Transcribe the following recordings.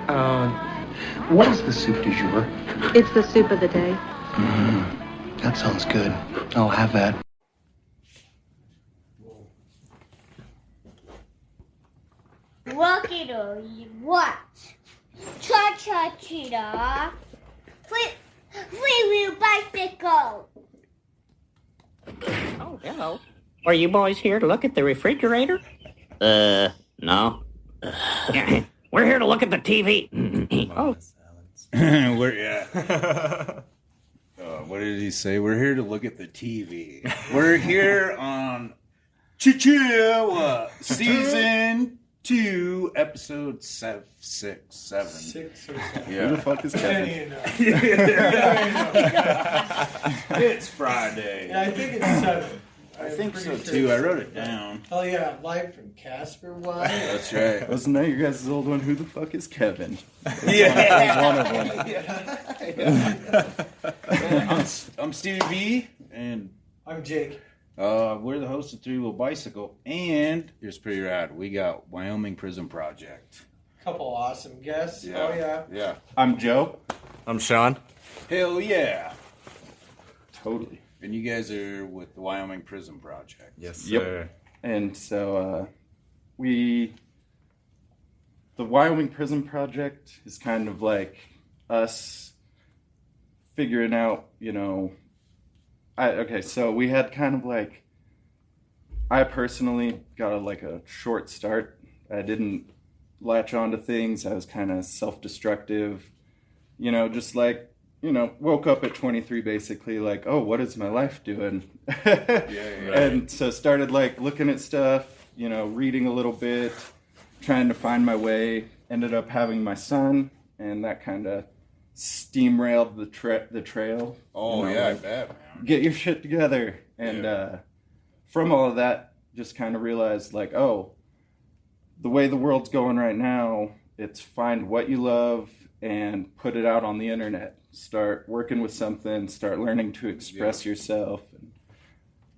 Uh, what is the soup du jour? It's the soup of the day. That sounds good. I'll have that. Rocky what? Cha-cha-cheetah. Free-wheel bicycle. Oh, hello. Are you boys here to look at the refrigerator? No. We're here to look at the TV. Oh. What did he say? We're here to look at the TV. We're here on Chihuahua Season 2, Episode 7. 6 or 7. Yeah. Who the fuck is Kevin? It's Friday. Yeah, I think it's 7. I think so too. I wrote it down. Oh yeah, live from Casper, why? That's right. Wasn't that your guys' old one? Who the fuck is Kevin? I'm Stevie V, and I'm Jake. we're the hosts of Three Wheel Bicycle, and here's pretty rad. We got Wyoming Prism Project. Couple awesome guests. Yeah. Oh yeah. Yeah. I'm Joe. I'm Sean. Hell yeah. Totally. And you guys are with the Wyoming Prism Project. Yes, sir. Yep. And so the Wyoming Prism Project is kind of like us figuring out, so we had kind of like, I personally got a short start. I didn't latch onto things. I was kind of self-destructive, woke up at 23 basically like, oh, what is my life doing? And so started looking at stuff, reading a little bit, trying to find my way. Ended up having my son, and that kind of steamrailed the trail. Oh, yeah, I bet, man. Get your shit together. And from all of that, just kind of realized the way the world's going right now, it's find what you love and put it out on the internet. Start working with something, start learning to express yourself,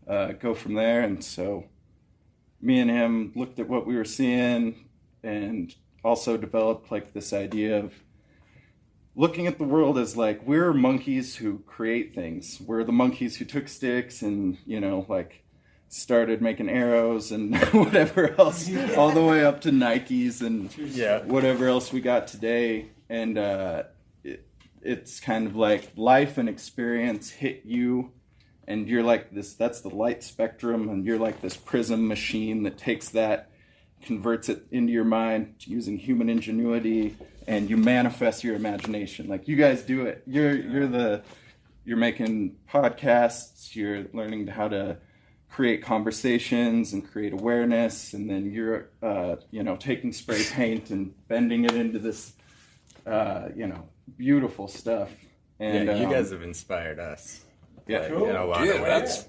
and go from there. And so me and him looked at what we were seeing and also developed this idea of looking at the world as we're monkeys who create things. We're the monkeys who took sticks and, started making arrows and whatever else, all the way up to Nikes and whatever else we got today. And it's kind of life and experience hit you, and you're that's the light spectrum, and you're this prism machine that takes that, converts it into your mind using human ingenuity, and you manifest your imagination. You guys do it. You're making podcasts, you're learning how to create conversations and create awareness, and then you're taking spray paint and bending it into this beautiful stuff. And you guys have inspired us. Yeah, cool. In a lot of ways.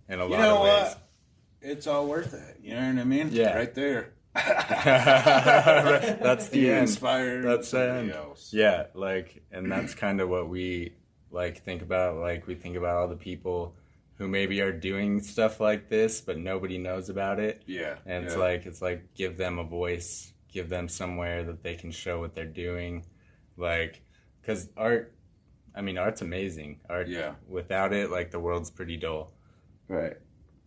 In a lot know of ways. what? It's all worth it. You know what I mean? Yeah. Right there. That's the You end. inspired That's the end. somebody else. Yeah, and that's kind of what we think about. We think about all the people who maybe are doing stuff like this, but nobody knows about it. Yeah. And it's give them a voice, give them somewhere that they can show what they're doing. Because art's amazing. Art, without it, the world's pretty dull. Right.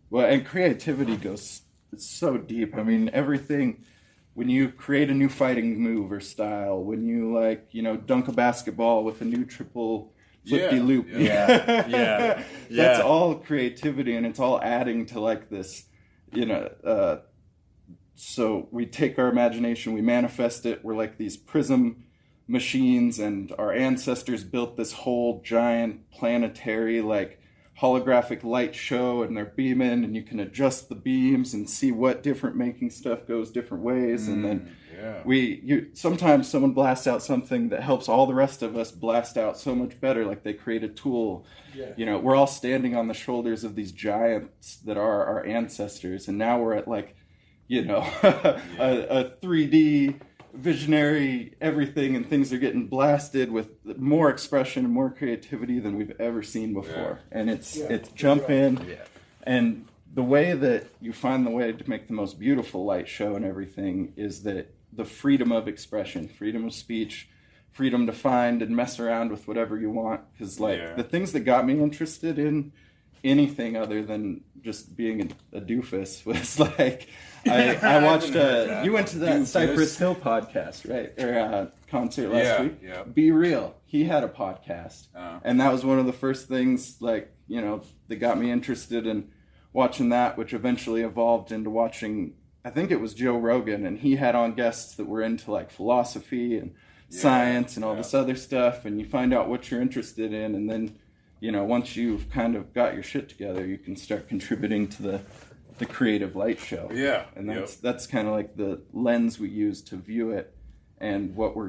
Well, and creativity goes so deep. Everything, when you create a new fighting move or style, when you dunk a basketball with a new triple flip-de-loop. Yeah. That's all creativity, and it's all adding to this, so we take our imagination, we manifest it. We're these prism machines, and our ancestors built this whole giant planetary holographic light show, and they're beaming, and you can adjust the beams and see what different making stuff goes different ways. And then sometimes someone blasts out something that helps all the rest of us blast out so much better. They create a tool. We're all standing on the shoulders of these giants that are our ancestors, and now we're at a 3D visionary everything, and things are getting blasted with more expression and more creativity than we've ever seen before. And it's jump in, and the way that you find the way to make the most beautiful light show and everything is that the freedom of expression, freedom of speech, freedom to find and mess around with whatever you want. Because the things that got me interested in anything other than just being a doofus was like I watched you went to that Cypress Hill podcast, right, or concert last week. Be Real, he had a podcast, and that was one of the first things that got me interested in watching that, which eventually evolved into watching, I think it was Joe Rogan, and he had on guests that were into like philosophy and science and all this other stuff, and you find out what you're interested in, and then once you've kind of got your shit together, you can start contributing to the creative light show. And that's kind of like the lens we use to view it, and what we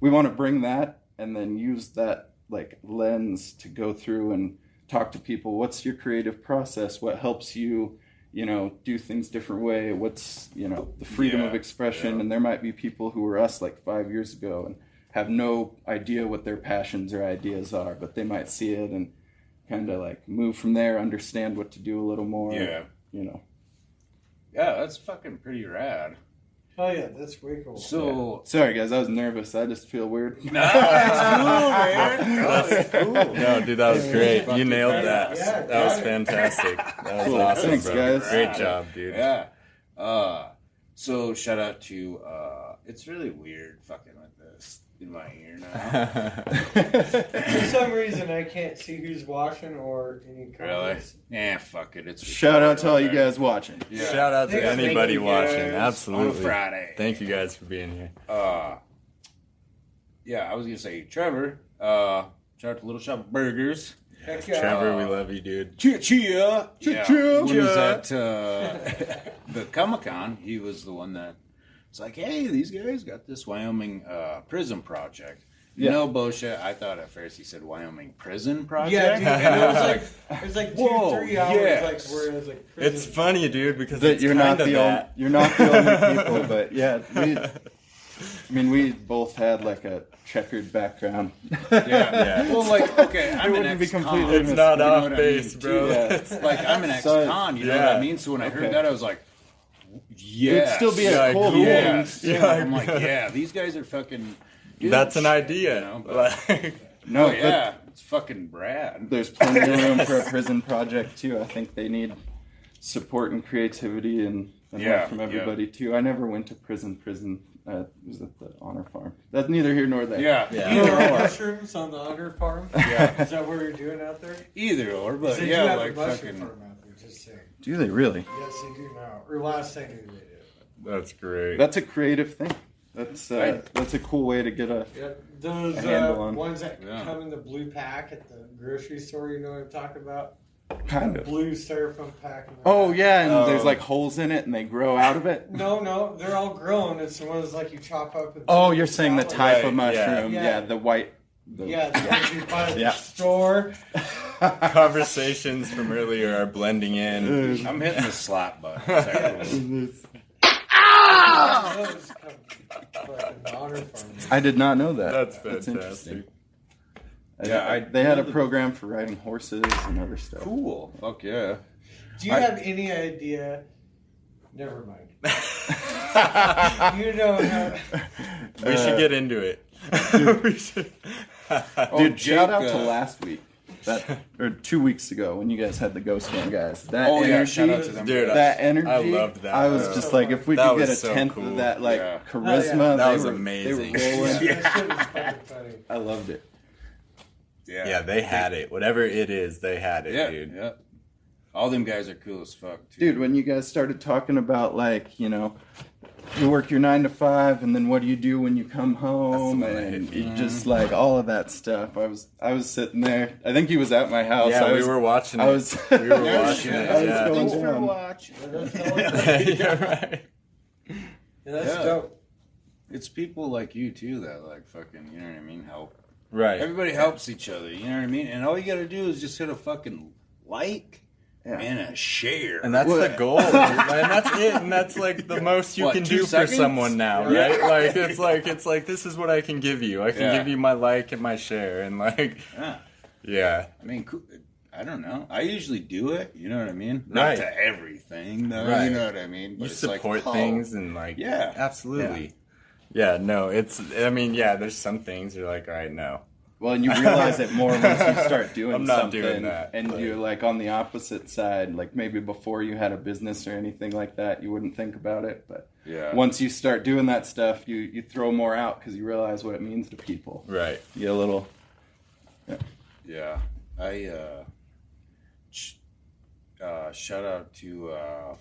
want to bring that and then use that like lens to go through and talk to people. What's your creative process? What helps you do things different way? What's the freedom of expression? And there might be people who were us like 5 years ago and have no idea what their passions or ideas are, but they might see it and kind of like move from there, understand what to do a little more. That's fucking pretty rad. Oh yeah, that's way cool. So sorry guys, I was nervous. I just feel weird. No, that's cool, man. That's cool. No, dude, that was great. You nailed that. That was fantastic. That was awesome. Thanks, bro. guys. Great job, dude. So shout out to it's really weird fucking with this in my ear now. For some reason, I can't see who's watching or any comments. Really? Yeah, fuck it. It's shout out to all you guys watching. Shout out to anybody watching. Absolutely. On Friday. Thank you guys for being here. I was gonna say Trevor. Shout out to Little Shop of Burgers. Heck yeah. Trevor, we love you, dude. Chia. When he was at the Comic-Con, he was the one that was like, hey, these guys got this Wyoming Prism project. No bullshit. I thought at first he said Wyoming Prison Project. Yeah, dude. And it was like 2-3 hours. Yes. Like where it was like prison. It's funny, dude, because that it's you're not kinda the you're not the only people, but we both had like a checkered background. Well, like, okay, I'm an ex-con. It's not off base, bro. Like, I'm an ex-con, you know what I mean? So when I heard that, I was like, it'd still be a cool thing. I'm like, these guys are fucking... That's an idea. It's fucking rad. There's plenty of room for a prison project too. I think they need support and creativity and love from everybody too. I never went to prison. It was at the Honor Farm. That's neither here nor there. Either or. Mushrooms on the Honor Farm. Is that what you're doing out there? Either or, but they yeah, do have like a mushroom fucking. farm out there. Just saying. Do they really? Yes, they do now. Or last I knew they did. That's great. That's a creative thing. That's a cool way to get a those handle on. ones that come in the blue pack at the grocery store. You know what I'm talking about? Kind of blue styrofoam pack. And there's like holes in it, and they grow out of it. No, they're all grown. It's the ones like you chop up. And you're saying the type of mushroom? Yeah, the white. The ones you buy at the store. Conversations from earlier are blending in. I'm hitting the slap button. I did not know that. That's fantastic. That's interesting. They had a program for riding horses and other stuff. Cool. Fuck yeah. Do you have any idea? Never mind. You know how... We should get into it. We should. Dude, shout out to last week. Or 2 weeks ago when you guys had the Ghost Gun guys. That energy, shout out to them. Dude, that energy. I loved that. I was just like, if we could get a tenth of that, charisma, that was amazing. They were rolling. That shit was fucking funny. I loved it. Yeah, they had it. Whatever it is, they had it, dude. Yeah. All them guys are cool as fuck, too. Dude, when you guys started talking about, you work your 9 to 5, and then what do you do when you come home, and you just all of that stuff. I was sitting there. I think he was at my house. Yeah, we were watching it. We were watching it. Thanks for watching. Yeah, right. Yeah, that's dope. It's people like you too that fucking, you know what I mean, help. Right. Everybody helps each other, you know what I mean? And all you gotta do is just hit a fucking like and a share. And that's the goal. And that's it. And that's the most you can do for someone now, right? It's like this is what I can give you. I can give you my like and my share and yeah. Yeah. I mean, I don't know. I usually do it. You know what I mean? Right. Not to everything, though. Right. You know what I mean? You But it's support like, things and like, yeah, absolutely. Yeah, no, there's some things you're like, all right, no. Well, and you realize it more once you start doing I'm not something, doing that, and you're like on the opposite side. Like maybe before you had a business or anything like that, you wouldn't think about it. But once you start doing that stuff, you throw more out because you realize what it means to people. Right. You get a little. Yeah. I shout out to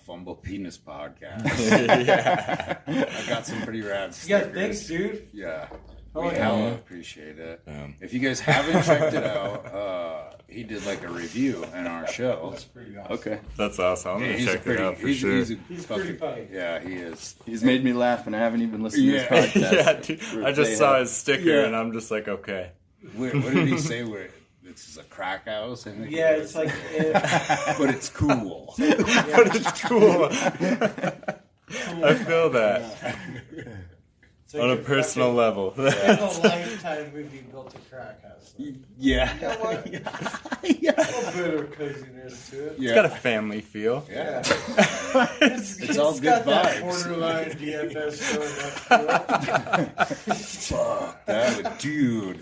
Fumble Penis Podcast. Yeah. I got some pretty rad Yeah, stickers. thanks, dude. Yeah. Oh, We yeah. hella appreciate it. If you guys haven't checked it out, he did like a review in our show. That's pretty awesome. Okay. That's awesome. I'm Yeah, going to he's check pretty, it out for he's, sure. he's, a He's fucking, pretty funny. Yeah, he is. He's made me laugh, and I haven't even listened to his Yeah. podcast. Yeah, dude, I just saw his sticker Yeah. and I'm just like, okay. What did he say? Where this is a crack house? I think Yeah, it it's was. like But it's cool. But it's cool. I feel that it's like on a your personal fucking- level. It's a Lifetime movie built a crack house. Like, Yeah. you know what? A little bit of coziness to it. It's got a family feel. Yeah. It's all good got that vibes. borderline DFS showing up. Fuck that, dude.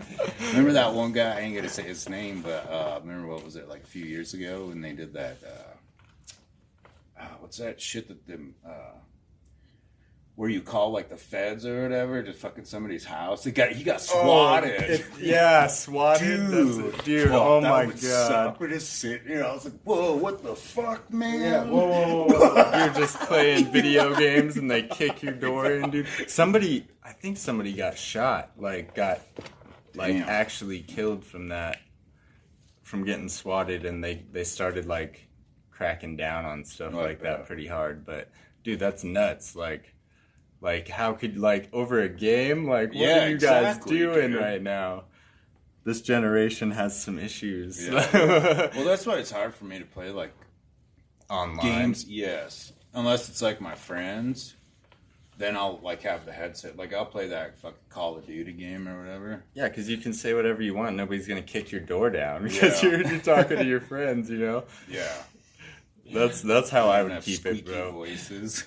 Remember that one guy? I ain't gonna say his name, but remember what was it like a few years ago when they did that? What's that shit that them? Where you call like the feds or whatever to fucking somebody's house? He got swatted. Yeah, swatted. Dude, Fuck, oh that my would god. suck. We're just sitting here. I was like, whoa, what the fuck, man? Yeah, whoa. You're just playing video games and they kick your door in, dude. I think somebody got shot, got Damn. actually killed from getting swatted, and they started like cracking down on stuff like that pretty hard. But dude, that's nuts. Like how could over a game? Like what Yeah, are you guys exactly, doing dude. right now? This generation has some issues. Yeah. Well, that's why it's hard for me to play like Online. games. Yes, unless it's like my friends. Then I'll like have the headset. Like I'll play that fucking Call of Duty game or whatever. Yeah, because you can say whatever you want. Nobody's gonna kick your door down because you're talking to your friends. You know. Yeah. That's how I would Have keep it, squeaky bro. Voices.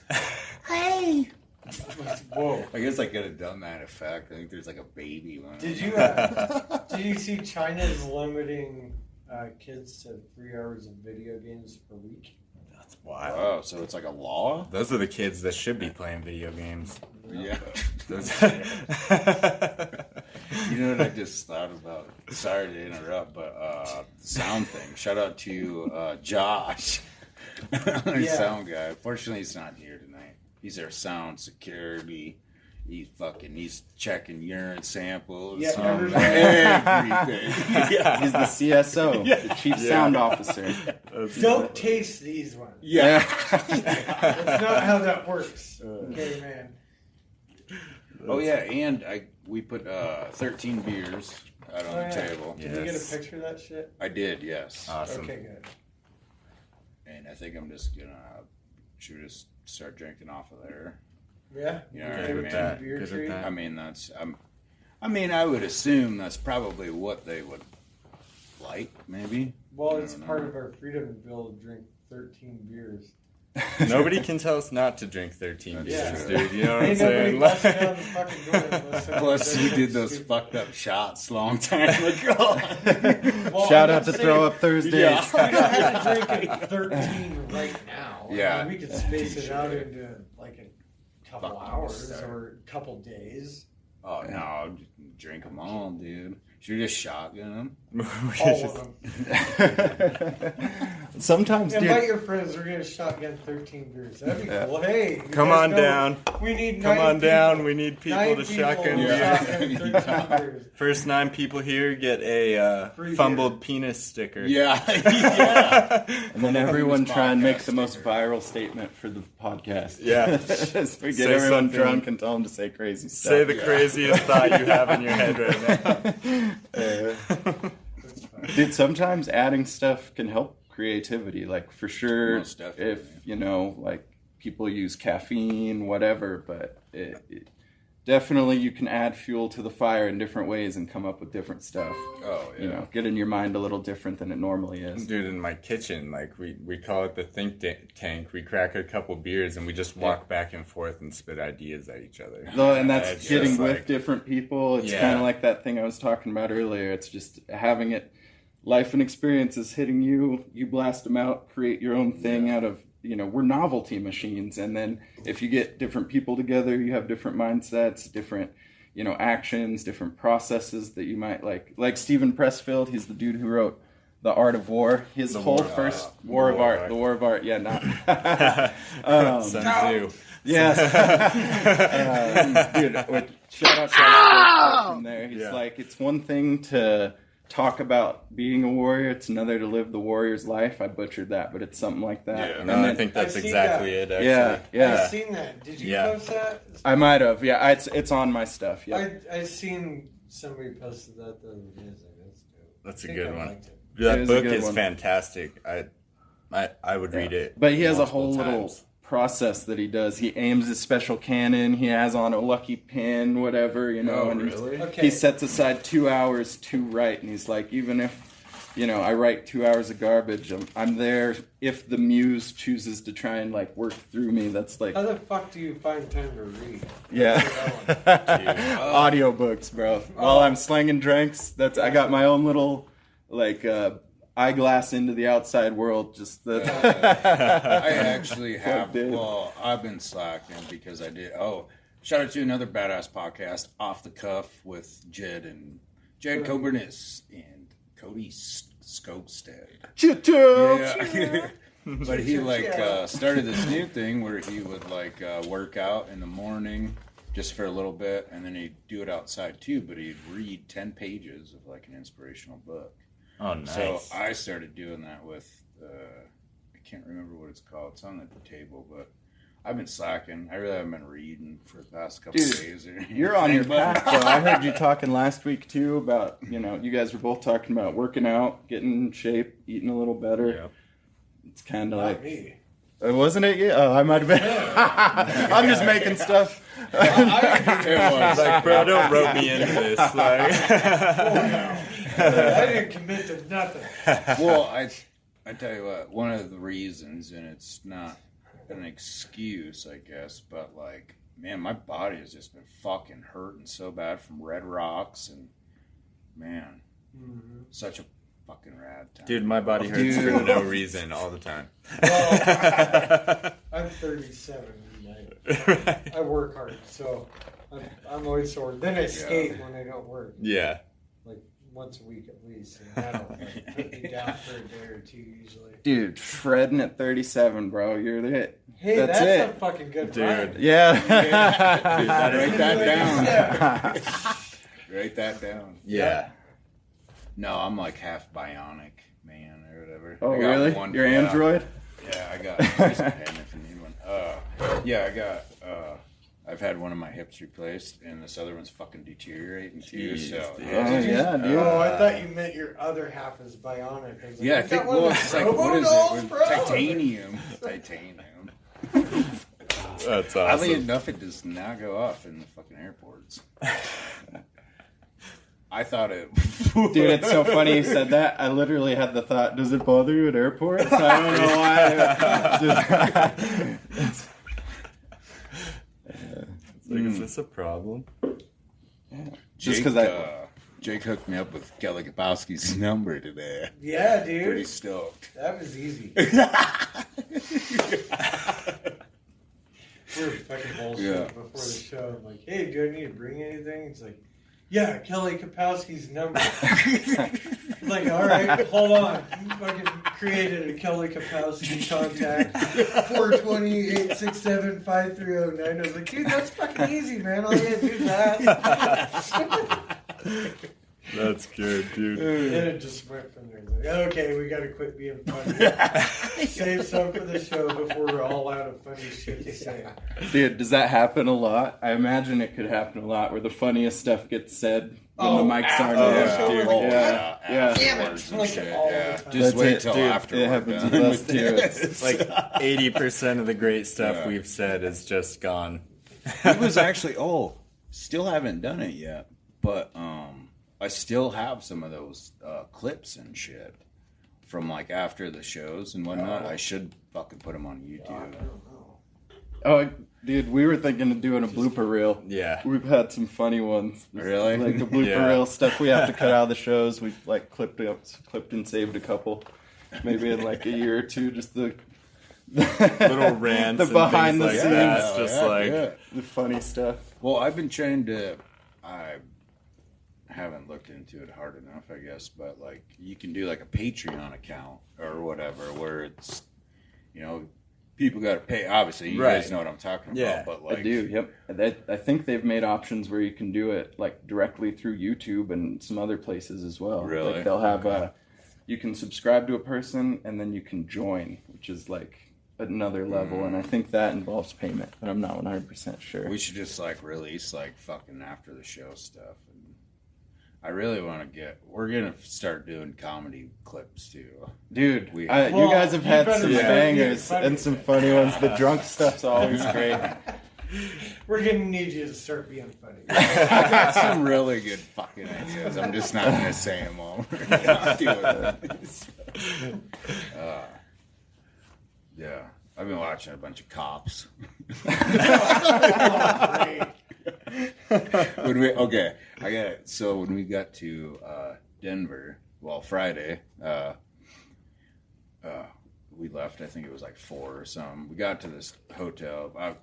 Whoa. I guess I could have done that effect. I think there's like a baby one. Did you see China's limiting kids to 3 hours of video games per week? That's wild. Oh, so it's like a law? Those are the kids that should be playing video games. Yeah. Those- You know what I just thought about? Sorry to interrupt, but the sound thing. Shout out to Josh, our Yeah. sound guy. Fortunately, he's not here tonight. He's our sound security. He's checking urine samples. Yeah, everything. Yeah. He's the CSO, the Chief Sound Officer. Don't taste these ones. Yeah. That's not how that works. Okay, man. Oh yeah, and we put 13 beers out on the table. Did you get a picture of that shit? I did, yes. Awesome. Okay, good. And I think I'm just should we just start drinking off of there? Yeah. You know what Okay I with mean? that beer Good with tree? that. I mean, I would assume that's probably what they would like, maybe. Well, I it's don't part know. of our freedom bill to drink 13 beers. Nobody can tell us not to drink 13 That's beers, true. dude. You know what I'm Ain't nobody saying? busting down the fucking door unless somebody Plus, does we something did those stupid. fucked up shots long time ago. Well, Shout I'm out to not Throw saying- Up Thursdays. Yeah. We don't have to drink at 13 right now. Yeah. I mean, we could space it out Shit. into like a couple Fucking hours start. or a couple days. Oh, no, just drink them all, dude. Should we just shotgun them? All of them. Sometimes, Invite dude. your friends. We're gonna shotgun 13 beers. That'd be cool. Hey, you Come guys on know down. We need Come 9 on down. people. We need people 9 to people shotgun to beer. shotgun 13 beers. First 9 people here get a Free fumbled penis sticker. Yeah. Yeah. And then everyone This try and make podcast the most sticker. viral statement for the podcast. Yeah. So we get Say everyone something. drunk and tell them to say crazy stuff. Say the craziest thought you have in your head right now. Dude, sometimes adding stuff can help creativity. Like, for sure, Most definitely. if, like, people use caffeine, whatever, but definitely you can add fuel to the fire in different ways and come up with different stuff. Oh, yeah. You know, getting your mind a little different than it normally is. Dude, in my kitchen, like we call it the think tank. We crack a couple beers and we just walk back and forth and spit ideas at each other. And that's It's getting just with like- different people. It's Yeah. kind of like that thing I was talking about earlier. It's just having it, life and experiences hitting you. You blast them out, create your own thing out of, you know, we're novelty machines. And then if you get different people together, you have different mindsets, different, you know, actions, different processes that you might like Stephen Pressfield. He's the dude who wrote The Art of War. His whole first War of Art. The War of Art. Yeah, not Sun Tzu. Yes. Dude, shout out from there. He's like, it's one thing to talk about being a warrior, it's another to live the warrior's life. I butchered that, but it's something like that. Yeah, And no, then- I think that's I've seen exactly that. it, actually. Yeah. I've seen that. Did you Yeah. post that? I might have. Yeah, it's on my stuff. Yeah. I seen somebody posted that the other day. I was like, that's dope. That's I a think good I one. liked it. That It is a book good is one. fantastic. I would read it. But he has a multiple whole little times. process that he does. He aims his special cannon. He has on a lucky pin, whatever, you know. Oh, and he's- really? Okay. He sets aside 2 hours to write, and he's like, even if, you know, I write 2 hours of garbage, I'm there if the muse chooses to try and, like, work through me. That's like, How the fuck do you find time to read? yeah. Audiobooks, bro. While I'm slanging drinks, I got my own little, like, eyeglass into the outside world. Just the. I actually have. dude. Well, I've been slacking because I did. Oh, shout out to another badass podcast, Off the Cuff, with Jed Coburnis and Cody Skogstead. Yeah. But he started this new thing where he would work out in the morning just for a little bit, and then he'd do it outside too. But he'd read 10 pages of like an inspirational book. Oh, nice. So I started doing that with, I can't remember what it's called. It's on the table, but I've been slacking. I really haven't been reading for the past couple Dude, of days. You're on your path, though. I heard you talking last week, too, about, you know, you guys were both talking about working out, getting in shape, eating a little better. Yep. It's kind of Not like... me. Wasn't it you? Oh, I might have been. I'm just making stuff. It was. Like, bro, don't rope me into this. Like, I didn't commit to nothing. Well, I tell you what, one of the reasons, and it's not an excuse, I guess, but like, man, my body has just been fucking hurting so bad from Red Rocks, and man, such a fucking rad time. dude, my body hurts for no reason all the time. Well, I'm 37. And I work hard, so I'm always sore. Then I skate when I don't work, Yeah. like once a week at least, and that'll like, put me down for a day or two usually. Dude, shredding at 37, bro. You're it. Hey, That's that's it. a fucking good Dude. rhyme. Yeah. Write that down. Write that down. Yeah. No, I'm like half bionic, man, or whatever. Oh, I got really? one- Your yeah. Android? Yeah, I got. Here's a pen if you need one. Yeah, I got. I've had one of my hips replaced, and this other one's fucking deteriorating too. Jeez, So dude. Oh, yeah, dude. Oh, I thought you meant your other half is bionic. I was like, yeah, I "You think got one of well, those it's like Robo what is dolls, it? bro?" Titanium. Titanium. That's Oddly awesome. enough, it does not go off in the fucking airports. I thought it. Dude, it's so funny you said that. I literally had the thought, does it bother you at airports? I don't know why. It's like, is this a problem? Just Jake, because Jake hooked me up with Kelly Kapowski's number today. Yeah, dude. Pretty stoked. That was easy. We were fucking bullshit Yeah. before the show. I'm like, hey, do I need to bring anything? It's like, yeah, Kelly Kapowski's number. It's like, all right, hold on. You fucking created a Kelly Kapowski contact. 420-867-5309. I was like, dude, that's fucking easy, man. All you gotta do is that. That's good, dude. Then it just went from there. Like, okay, we gotta quit being funny. Save some for the show before we're all out of funny shit to say. dude, does that happen a lot? I imagine it could happen a lot where the funniest stuff gets said when the mics aren't after on. the show, Dude, we're yeah. Afterwards and Like shit, all the yeah. time. Just That's wait it, till dude. after It we're happens done with us, with too. this. Like 80% of the great stuff Yeah. we've said is just gone. It was actually Still haven't done it yet, but I still have some of those clips and shit from like after the shows and whatnot. I should fucking put them on YouTube. Oh, dude, we were thinking of doing a blooper reel. Yeah. We've had some funny ones. Really? Like the blooper reel stuff we have to cut out of the shows. We've like clipped and saved a couple. Maybe in like a year or two, just the little rants, the and behind the things scenes, like that. Just the funny stuff. Well, I've been trying to. I haven't looked into it hard enough, I guess, but like you can do like a Patreon account or whatever, where it's, people got to pay. Obviously, you guys know what I'm talking about. But like, I do. Yep. I think they've made options where you can do it like directly through YouTube and some other places as well. Really? Like they'll have you can subscribe to a person and then you can join, which is like another level, and I think that involves payment, but I'm not 100% sure. We should just like release like fucking after the show stuff, and I really want to we're gonna start doing comedy clips too, dude. You guys have had some bangers and some funny ones. The drunk stuff's always great. We're gonna need you to start being funny. I got some really good fucking ideas. I'm just not gonna say them all. Yeah, I've been watching a bunch of Cops. So when we got to Denver, Friday, we left. I think it was like 4 or something. We got to this hotel.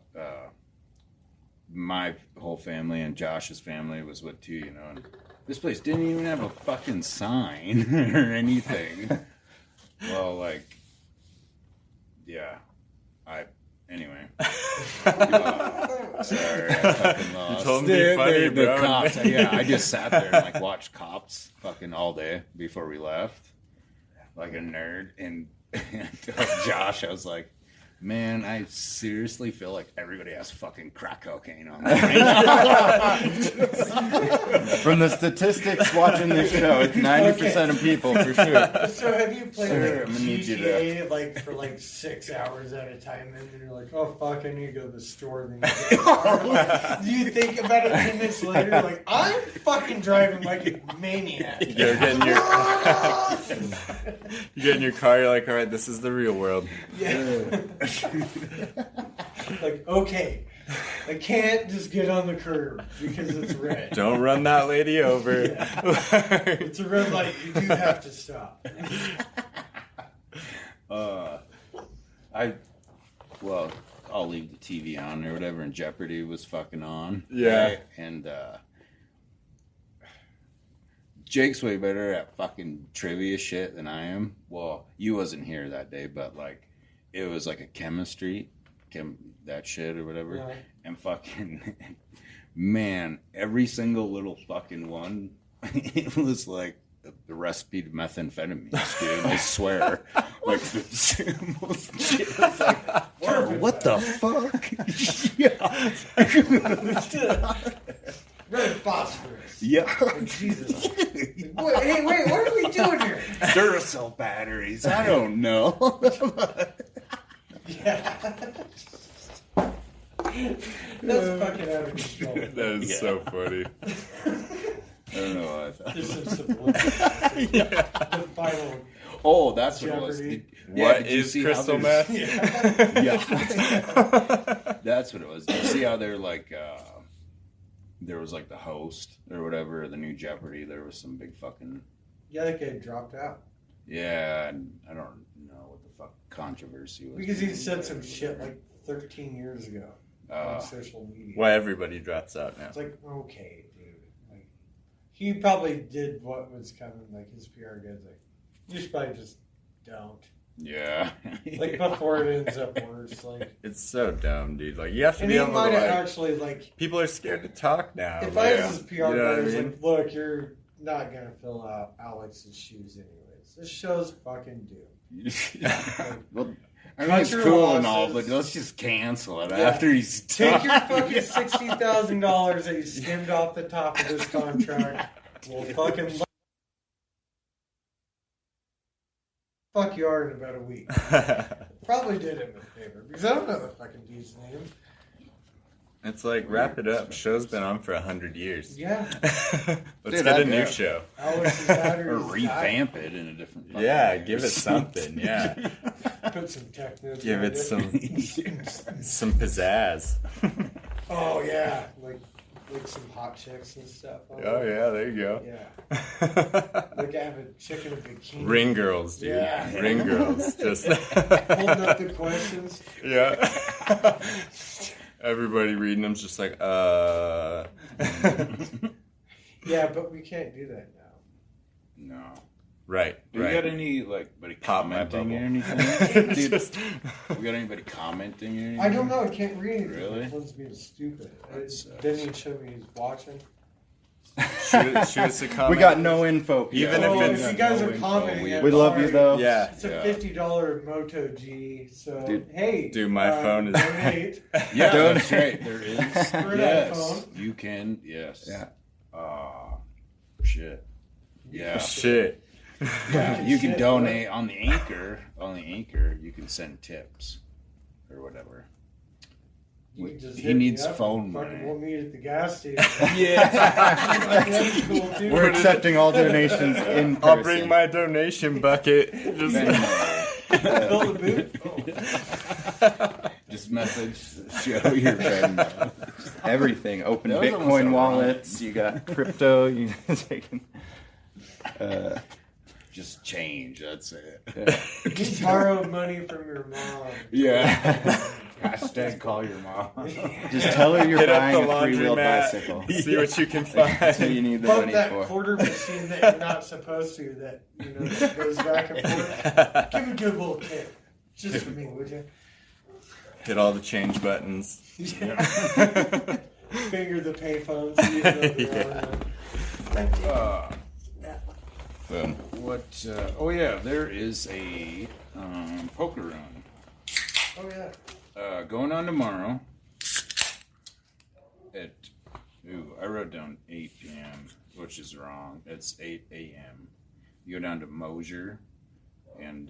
My whole family and Josh's family was with too, and this place didn't even have a fucking sign or anything. Well, anyway. Sorry, I fucking lost. You told me to be funny, bro. The Cops. I just sat there and watched Cops fucking all day before we left, like a nerd. And I told Josh, I was like, man, I seriously feel like everybody has fucking crack cocaine on them right now. From the statistics watching this show, it's 90% of people for sure. So have you played I'm gonna need you GTA for 6 hours at a time, and then you're like, oh fuck, I need to go to the store. Then you get do you think about it 10 minutes later, like I'm fucking driving like a maniac? You're getting your car. You're like, all right, this is the real world. Yeah. Okay, I can't just get on the curb because it's red. Don't run that lady over. Yeah. It's a red light. You do have to stop. I'll leave the TV on or whatever, and Jeopardy was fucking on. Yeah. Right? And Jake's way better at fucking trivia shit than I am. Well, you wasn't here that day, but it was like a chemistry, that shit or whatever. Yeah. And fucking, man, every single little fucking one, it was like the recipe to methamphetamine, dude. I swear. Like, the symbols. Shit was like, what the fuck? Yeah. Red phosphorus. Yeah. Oh, Jesus. Wait, what are we doing here? Duracell batteries. I don't know. Yeah. That's fucking out of control. That is so funny. I don't know what I thought. There's some subliminal. Yeah. The final. Oh, that's what Jeopardy. it was. What is crystal meth? Yeah. That's what it was. Did you see how they're there was the host or whatever, the new Jeopardy, there was some big fucking... Yeah, that guy dropped out. Yeah, and I don't know what the fuck controversy was. Because he said some shit 13 years ago on social media. Why everybody drops out now. It's okay, dude. He probably did what was coming, his PR guy's you should probably just don't. Yeah. Before it ends up worse. It's so dumb, dude. You have to and be he able might to, have actually, people are scared to talk now. If I was his PR guy, I was I mean? look, you're not going to fill out Alex's shoes anyways. This show's fucking doomed. Well, I mean, it's cool and all, but let's just cancel it after he's done. Take your fucking $60,000 that you skimmed off the top of this contract. We'll fucking... Fuck you are in about a week. Probably did him a favor because I don't know the fucking dude's name. It's like, wrap it up. Show's been on for 100 years. Yeah. Let's get a new show. Or revamp it in a different give it something. Yeah. Put some techno. Give it some pizzazz. Oh yeah, like some hot chicks and stuff. Oh yeah, there you go. Yeah. Like I have a chick in a bikini. Ring girls, dude. Yeah. Ring girls. Just holding up the questions. Yeah. Everybody reading them's just like, Yeah, but we can't do that now. No. Right. Do we got anybody commenting or anything? We got anybody commenting or anything? I don't know. I can't read anything. Really? It was being stupid. Then he showed me he's watching. Shoot us a comment. We got no info. Even if it's you guys are commenting, we love you though. Yeah. It's a $50 Moto G. So hey, dude, my phone is. Donate. Yeah, that's right. There is. For Yes, phone. you can. Yes. Yeah. Shit. Yeah. Shit. Yeah, you can donate on the Anchor. On the Anchor, you can send tips or whatever. He needs phone money. We'll meet at the gas station. Yeah. That's cool too. We're accepting all donations in person. I'll bring my donation bucket. Just Fill the boot. Just message, show your friend. Everything. Open Bitcoin wallets. You got crypto. You taking. Just change. That's it. You borrow money from your mom. Yeah. Hashtag call your mom. Just tell her you're Hit up buying the a three-wheeled laundromat. bicycle. See what you can find. That's what you need the Pump money that for. quarter machine that you're not supposed to. That that goes back and forth. Give a good little kick, just for me, would you? Hit all the change buttons. Yeah. Finger the payphones. Thank you. What? Oh yeah, there is a poker run. Oh yeah. Going on tomorrow at I wrote down 8 p.m., which is wrong. It's 8 a.m. You go down to Mosier, and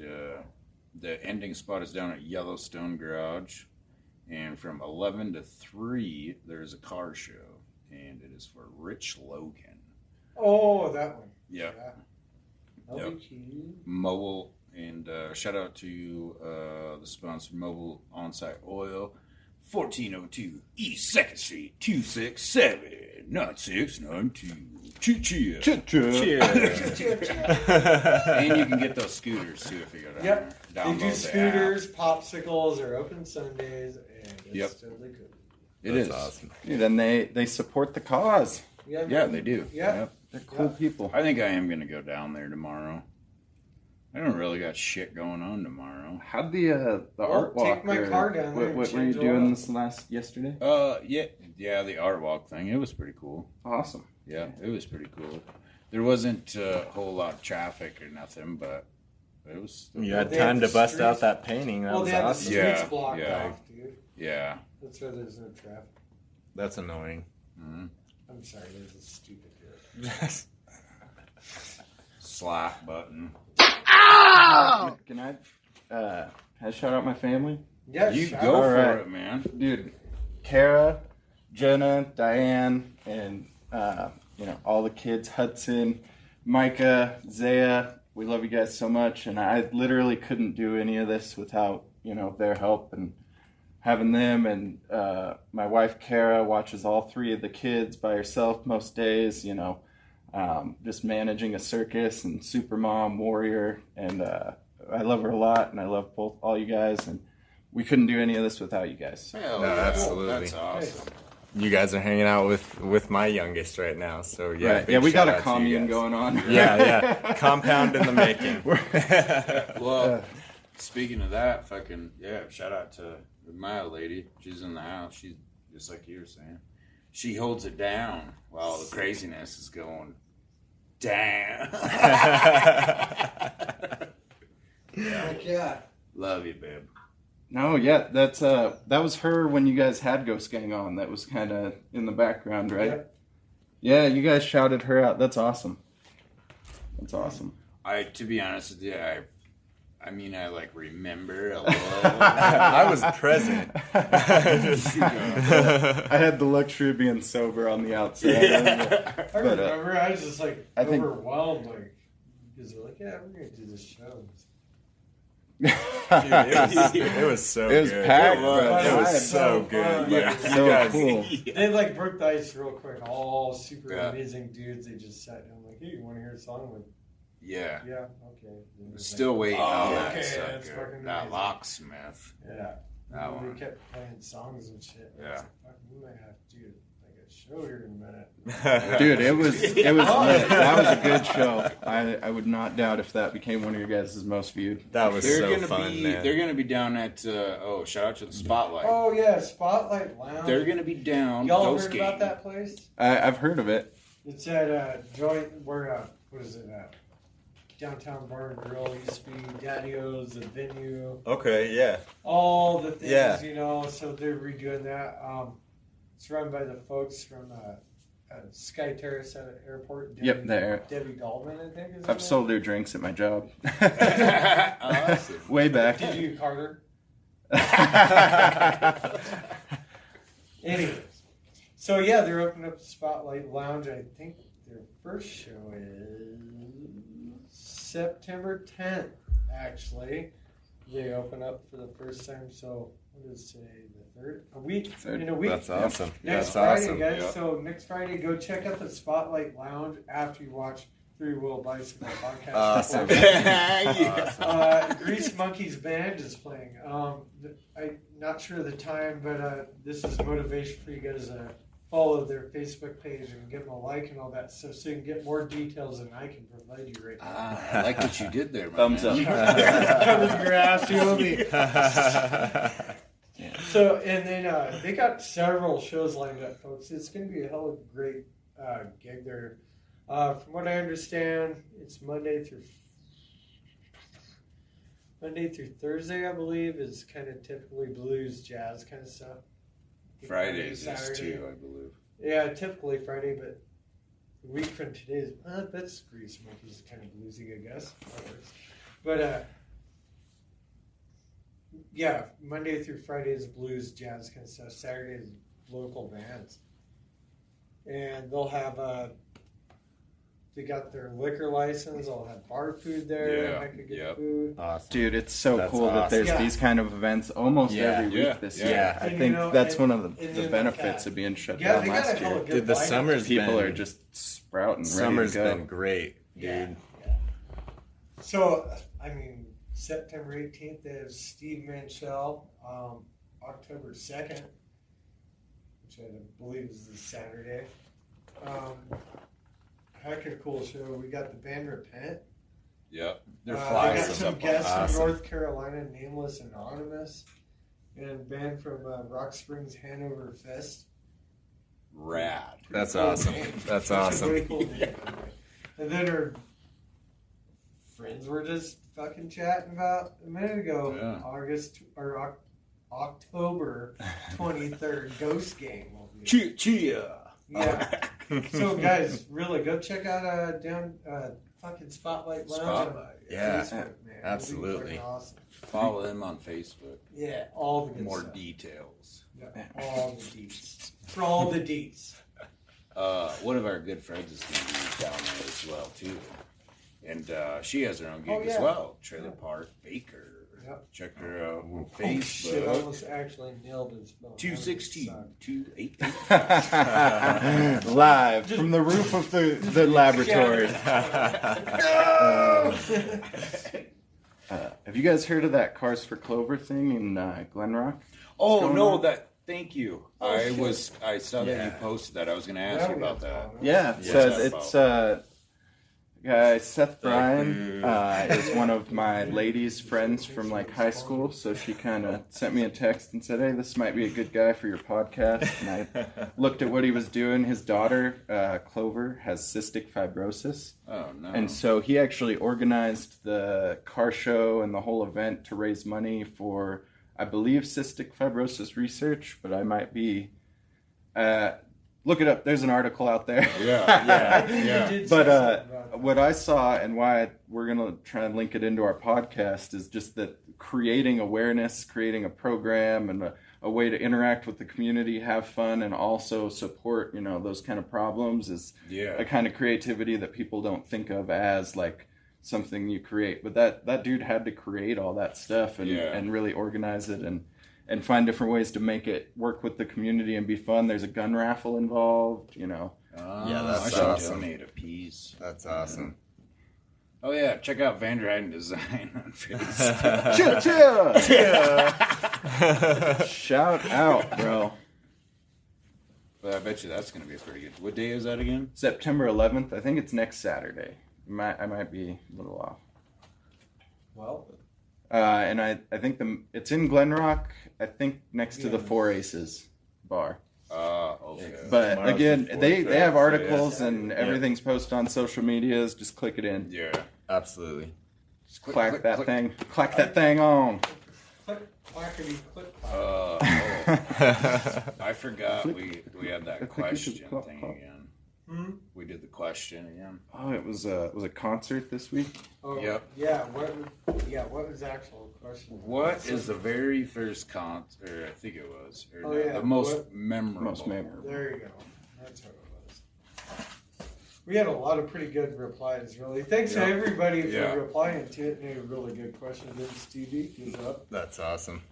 the ending spot is down at Yellowstone Garage. And from 11 to 3, there's a car show, and it is for Rich Logan. Oh, that one. Yeah. Yep. Mobile, and shout out to the sponsor, Mobile On-Site Oil, 1402 East 2nd Street, 267-9692. Cheers. And you can get those scooters too if you go down there. They do scooters, popsicles, are open Sundays, and it's totally good. That's awesome. Dude, and they support the cause. Yeah, they do. Yeah. Yep. They're cool people. I think I am going to go down there tomorrow. I don't really got shit going on tomorrow. How'd the art walk? Take my car down there. What were you doing yesterday? Yeah, the art walk thing. It was pretty cool. Awesome. Yeah, it was pretty cool. There wasn't a whole lot of traffic or nothing, but it was. You had time to bust out that painting. That was they had awesome. the streets blocked off, dude. Yeah. That's why there's no traffic. That's annoying. Mm-hmm. I'm sorry, there's a stupid dude. Slap button. Can I shout out my family? Yeah, you go for it, man. Dude, Kara, Jenna, Diane, and all the kids, Hudson, Micah, Zaya. We love you guys so much, and I literally couldn't do any of this without their help and having them. And my wife Kara watches all 3 of the kids by herself most days. Just managing a circus and super mom, warrior, and I love her a lot, and I love all you guys, and we couldn't do any of this without you guys. Hell, absolutely. That's awesome. You guys are hanging out with my youngest right now, so yeah. Right. Yeah, we got a commune going on. Yeah. Compound in the making. Well, speaking of that, shout out to my lady. She's in the house. She's just like you were saying. She holds it down while the craziness is going down. Yeah. Love you, babe. No, yeah, that was her when you guys had Ghost Gang on. That was kind of in the background, right? Yep. Yeah, you guys shouted her out. That's awesome. That's awesome. To be honest with you, I mean, I like remember a little. I was present. I had the luxury of being sober on the outside. I remember. I was just like overwhelmed, like because they're like, "Yeah, we're gonna do this show." Dude, it was so It was good. packed, It was Fun. so good. Yeah. So guys- cool. They like broke the ice real quick. All super amazing dudes. They just sat down like, "Hey, you want to hear a song?" I'm like, Yeah. yeah, okay. Still waiting on that okay, sucker. that's fucking That amazing. locksmith. Yeah. That They one. kept playing songs and shit. Yeah. I was like, fuck, we might have to do like a show here in a minute. Dude, it was lit. That was a good show. I would not doubt if that became one of your guys' most viewed. That was They're so gonna fun, be. man. They're gonna be down at. Shout out to the Spotlight. Oh yeah, Spotlight Lounge. They're gonna be down. Y'all Ghost heard Game. about that place? I've heard of it. It's at joint. Where what is it at? Downtown Bar and Grill used to be Daddy-O's, the venue, Okay, yeah. all the things, Yeah. you know. So they're redoing that. It's run by the folks from Sky Terrace at the airport. Yep, there. Debbie Dahlman, I think. Is her I've name? sold their drinks at my job. Awesome. Way back. Did you, Carter? Anyways, so yeah, they're opening up the Spotlight Lounge. I think their first show is September 10th. Actually, they open up for the first time. So what is today? The third? A week Third. in a week. That's awesome. Next That's Friday, awesome. guys. Yeah. So next Friday, go check out the Spotlight Lounge after you watch Three Wheel Bicycle Podcast. Awesome. Yeah. Grease Monkeys Band is playing. I'm not sure of the time, but this is motivation for you guys to follow their Facebook page and give them a like and all that stuff so you can get more details than I can provide you right now. I like what you did there, my Thumbs man. up. Covered your ass, you owe me. So, and then they got several shows lined up, folks. It's going to be a hell of a great gig there. From what I understand, it's Monday through Thursday, I believe, is kind of typically blues, jazz kind of stuff. Fridays is Saturday. too, I believe. Yeah, typically Friday, but a week from today is that's Grease Monkeys, kind of bluesy, I guess. But yeah, Monday through Friday is blues, jazz kind of stuff. Saturday is local bands, and they'll have they got their liquor license. They'll have bar food there. Yeah, Heck of good yep. food. Awesome. Dude, it's so That's cool that awesome. there's Yeah. these kind of events almost Yeah. every week Yeah. this Yeah. year. I And, think you know, that's and- one of and the then benefits of being shut Yeah, down they got last a hell year. of good Dude, the lineup. summer's People been, are just sprouting, summer's ready to go. been great, dude. Yeah. So, I mean, September 18th, they have Steve Manchell. October 2nd, which I believe is this Saturday. Heck of a cool show. We got the band Repent. Yep. They're They flying got us some up. guests Awesome. from North Carolina, Nameless Anonymous, and band from Rock Springs, Hanover Fest. Rad. That's Cool awesome. name. That's a awesome. really cool name. And then our friends were just fucking chatting about a minute ago. Yeah. October 23rd, Ghost Game. Will be. Chia. Yeah. So guys, really go check out fucking Spotlight Lounge. Spotlight, on yeah. Facebook, man. It'll be Absolutely. fucking awesome. Follow them on Facebook. Yeah, all the good More stuff. details. Yeah, all the deets. For all the deets. One of our good friends is going to be down there as well too, and she has her own gig Oh, yeah. as well. Trailer Yeah. Park Baker. Yep. Check her out on Oh, shit, I Facebook. almost actually nailed his phone. 216-288. Live from the roof of the laboratory. Have you guys heard of that Cars for Clover thing in Glen Rock? Oh going no! on? Thank you. Oh, I shit. saw that you Yeah. posted that. I was going to ask you about that. Yeah, What's so that it's guy Seth Bryan is one of my ladies' friends from like high school. So she kind of sent me a text and said, "Hey, this might be a good guy for your podcast." And I looked at what he was doing. His daughter Clover has cystic fibrosis, Oh no! and so he actually organized the car show and the whole event to raise money for, I believe, cystic fibrosis research. But I might be. Look it up. There's an article out there. yeah. You did say But something about it. what I saw and why we're going to try and link it into our podcast is just that creating awareness, creating a program and a way to interact with the community, have fun, and also support, those kind of problems is a kind of creativity that people don't think of as like something you create. But that dude had to create all that stuff and really organize it and find different ways to make it work with the community and be fun. There's a gun raffle involved, that's I awesome. should donate a piece. That's awesome. Oh yeah, check out Vanderheiden Design on Facebook. Shout out, bro. But I bet you that's going to be pretty good. What day is that again? September 11th. I think it's next Saturday. I might be a little off. Well. And I think it's in Glen Rock. I think next to the Four Aces bar. Okay. But Tomorrow's again, the they 4th, have right? articles and everything's posted on social medias. Just click it in. Yeah. Absolutely. Just Clack that thing on. Click, clackety, click. I forgot we had that question thing again. Hmm? We did the question again. Oh, it was a concert this week. Oh, Yep. Yeah. What was the actual question? What is the very first concert? I think it was. The most memorable. There you go. That's what it was. We had a lot of pretty good replies, really. Thanks to everybody for replying to it. And a really good question. Didn't Stevie give up? That's awesome.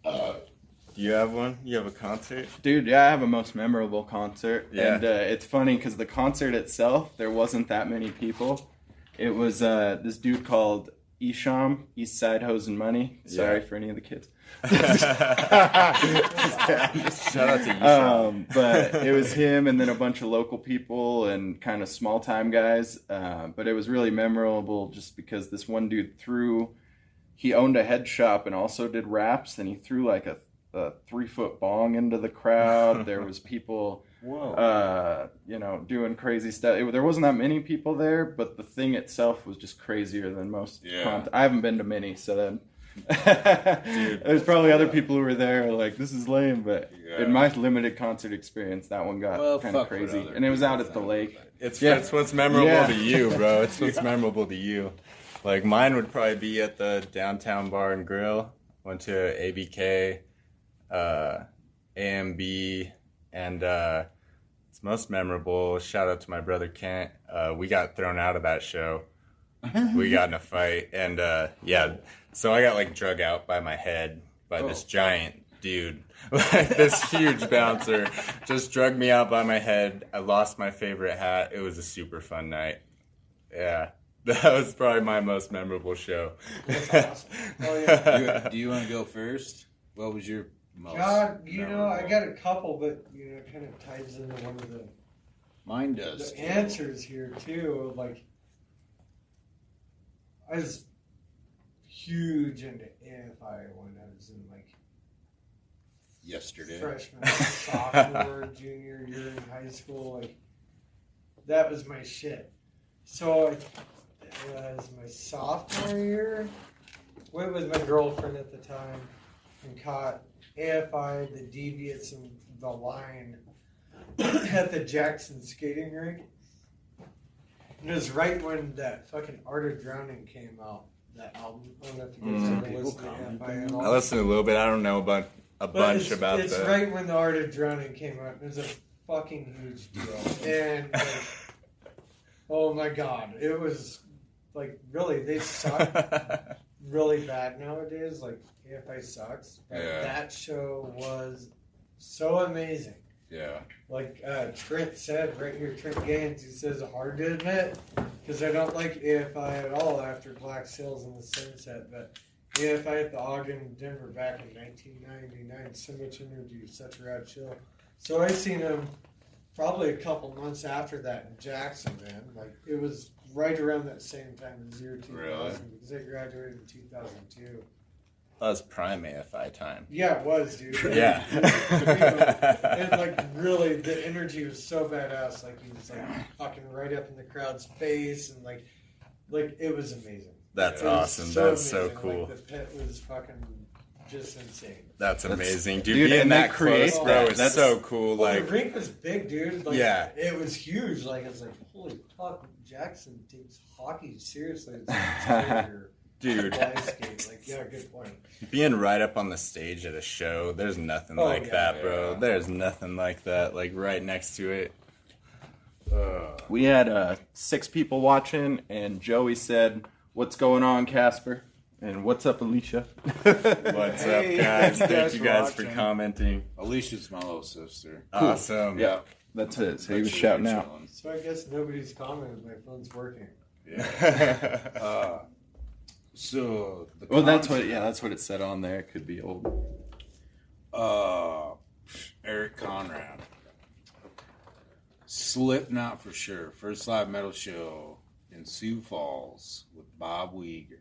Do you have one? You have a concert? Dude, yeah, I have a most memorable concert. Yeah. And it's funny because the concert itself, there wasn't that many people. It was this dude called Isham, East Side Hose and Money. Sorry for any of the kids. Shout out to Isham. But it was him and then a bunch of local people and kind of small time guys. But it was really memorable just because this one dude he owned a head shop and also did raps, and he threw like a 3-foot bong into the crowd. There was people, doing crazy stuff. There wasn't that many people there, but the thing itself was just crazier than most. I haven't been to many, so then there's probably other people who were there like, this is lame, but in my limited concert experience, that one got kind of crazy. And it was out at the lake. It's what's memorable to you, bro. It's what's memorable to you. Like, mine would probably be at the Downtown Bar and Grill. Went to ABK. AMB, and it's most memorable. Shout out to my brother Kent. We got thrown out of that show. We got in a fight, and so I got like drug out by my head by this giant dude, like this huge bouncer, just drug me out by my head. I lost my favorite hat. It was a super fun night. Yeah. That was probably my most memorable show. That's awesome. Oh yeah. Do you want to go first? What was your most God, memorable? I got a couple, but it kind of ties into one of Mine does. the answers here too. Like, I was huge into AFI when I was in like yesterday, freshman, sophomore, junior year in high school. Like, that was my shit. So it was my sophomore year. Went with my girlfriend at the time and caught AFI, the Deviates, and the Line at the Jackson skating rink. And it was right when that fucking Art of Drowning came out, that album. I don't know if you guys ever listened to AFI at all. I listened a little bit. I don't know about a bunch about it's that. right when the Art of Drowning came out. It was a fucking huge deal. And oh my god, it was like, really, they suck really bad nowadays. Like, AFI sucks. But that show was so amazing. Yeah. Like Trent said right here, Trent Gaines, he says, hard to admit, because I don't like AFI at all after Black Sails in the Sunset, but AFI at the Ogden in Denver back in 1999, so much energy, such a rad show. So I seen him probably a couple months after that in Jackson, man. Like, it was right around that same time as year 2000, Really? because I graduated in 2002. That was prime AFI time. Yeah, it was, dude. Yeah. And like, really, the energy was so badass. Like, he was like fucking right up in the crowd's face, and like it was amazing. That's It was awesome. That's so amazing. cool. Like, the pit was fucking just insane. That's amazing, dude. Dude, Being and they that create close, bro, that. is That's so cool. Well, Like, the rink was big, dude. Like, Yeah. it was huge. Like, it's like, holy fuck, Jackson takes hockey seriously. It's like, dude, ice skate. Like, yeah, good point. being right up on the stage at a show, there's nothing like that, bro. There's nothing like that. Like right next to it. We had 6 people watching, and Joey said, "What's going on, Casper?" And "What's up, Alicia?" What's up, guys? Thank you guys for watching. commenting. Alicia's my little sister. Awesome. Yeah, that's it. So he was shouting out. So I guess nobody's commented. My phone's working. Yeah. So the Well, that's what it said on there. It could be old. Eric Conrad. Slipknot for sure. First live metal show in Sioux Falls with Bob Weger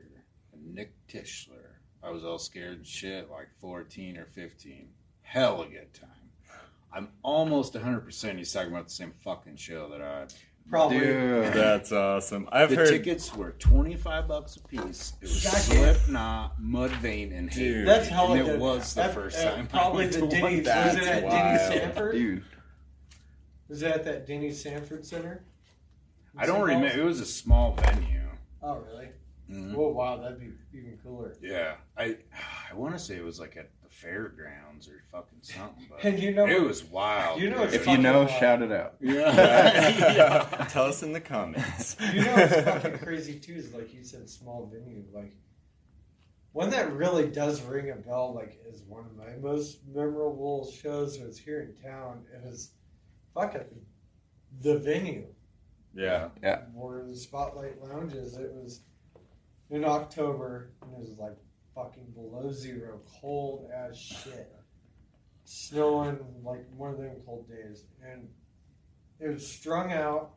and Nick Tischler. I was all scared and shit, like 14 or 15. Hell a good time. I'm almost 100% he's talking about the same fucking show that I... Probably. Dude. That's awesome. The tickets were $25 a piece. It was Slipknot, Mudvayne, and Hater. That's hella and it good. was the first time. Probably the Denny. Was it at Denny Sanford? Dude. Was it at that Denny Sanford Center? I don't remember. It was a small venue. Oh, really? Mm-hmm. Oh, wow. That'd be even cooler. Yeah. I want to say it was like at the fairgrounds or fucking something. But And you know, it was wild. You know, dude. it's If you know, fucking shout it out. yeah. Tell us in the comments. You know what's fucking crazy too is like you said, small venue. Like one that really does ring a bell. Like is one of my most memorable shows was here in town. It was at the venue. Yeah. Where the Spotlight Lounges. It was in October and it was like fucking below zero, cold as shit, snowing like one of them cold days, and it was strung out.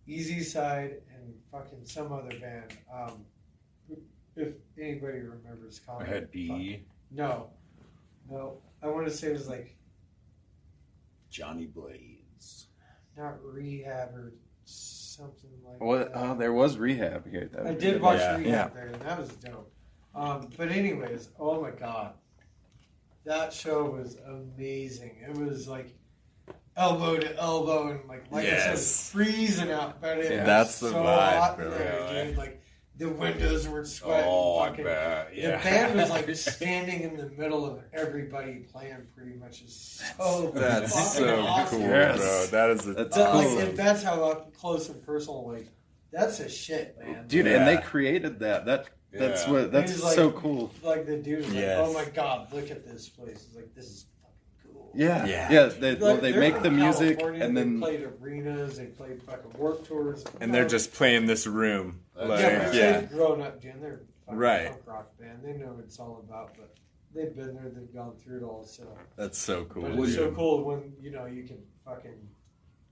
Easy Side and fucking some other band. If anybody remembers, I had B. No. I want to say it was like Johnny Blades. not Rehab or something like What? that. Oh, there was Rehab here. That I was did good. watch Yeah. Rehab there, and that was dope. But anyways, oh my god, that show was amazing. It was like elbow to elbow, and like I said, it's freezing out, but it was That's the so vibe, hot bro. in there, dude. Like the windows were sweating. Oh, I fucking, bet. Yeah. The band was like standing in the middle of everybody playing. Pretty much is so That's fucking so awesome. cool, Yes. bro. That is That's But, like, awesome. if that's how up close and personal, like that's a shit, man. Dude, Yeah. and they created that. That's Yeah. what. That's He's like- so cool. Like the dude was Yes. like, "Oh my god, look at this place!" It's like this is fucking cool. Yeah, Yeah. yeah. They Like, they they're make from the music, California, and they then played arenas, they played fucking work tours, And they're just playing this room. Like, yeah, but yeah. they've grown up, dude. They're a fucking Right. punk rock band. They know what it's all about, but they've been there, they've gone through it all. So, That's so cool. but it's dude. so cool when you can fucking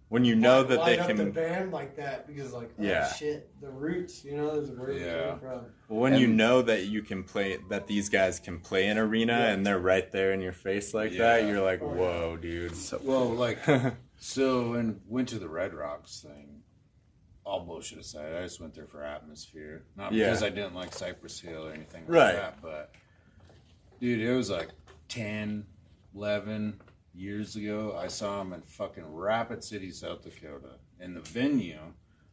When you know that light they up the can. band like that because like oh Yeah. shit, the roots, there's where it Yeah. came from. When you And- know that you can play, that these guys can play an arena and they're right there in your face like that, Yeah. you're like, Oh, yeah. whoa, dude. Well, like, so and went to the Red Rocks thing. All bullshit aside, I just went there for atmosphere. Not Yeah. because I didn't like Cypress Hill or anything like Right. that, but dude, it was like 10, 11 years ago. I saw him in fucking Rapid City, South Dakota, in the venue.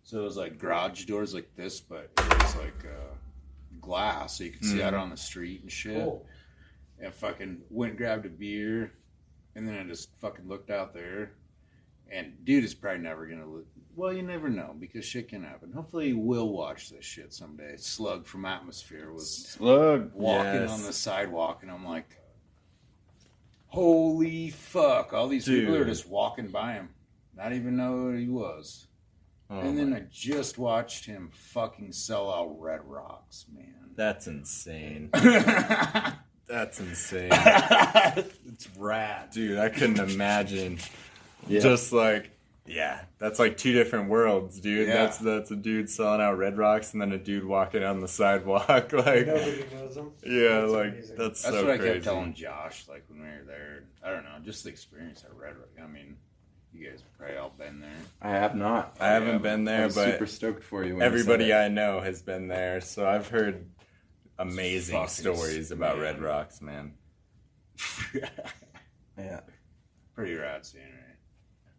So it was like garage doors like this, but it was like glass, so you could see out on the street and shit. Cool. And fucking went and grabbed a beer, and then I just fucking looked out there. And dude is probably never gonna look. Well, you never know because shit can happen. Hopefully, he will watch this shit someday. Slug from Atmosphere was Slug. walking Yes. on the sidewalk, and I'm like, holy fuck! All these people are Dude. just walking by him, not even know who he was. Oh and then my- I just watched him fucking sell out Red Rocks, man. That's insane. It's That's insane. rad. Dude, I couldn't imagine. Yeah. Just like, yeah, that's like two different worlds, dude. Yeah. That's a dude selling out Red Rocks and then a dude walking on the sidewalk. Like, Nobody knows them. yeah, That's like, amazing. that's That's so what I crazy. kept telling Josh, like when we were there. I don't know, just the experience at Red Rock. I mean, you guys have probably all been there. I have not. I haven't been I there, was but super stoked for you. When everybody you said I know has been there, so I've heard amazing Fucking stories about man. Red Rocks, man. Yeah. Pretty rad scenery.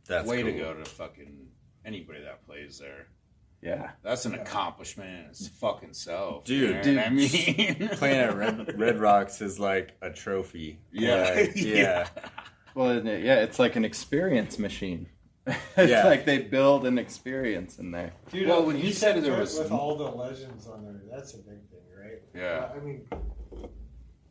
That's Way to cool. go to fucking anybody that plays there. Yeah. That's an accomplishment in its fucking self. Dude, you know what I mean? Playing at Red Rocks is like a trophy. Yeah. Like, yeah. Well, yeah, it's like an experience machine. It's Yeah. like they build an experience in there. Dude, Well, when you you said said there was- with all the legends on there, that's a big thing, right? Yeah. I mean,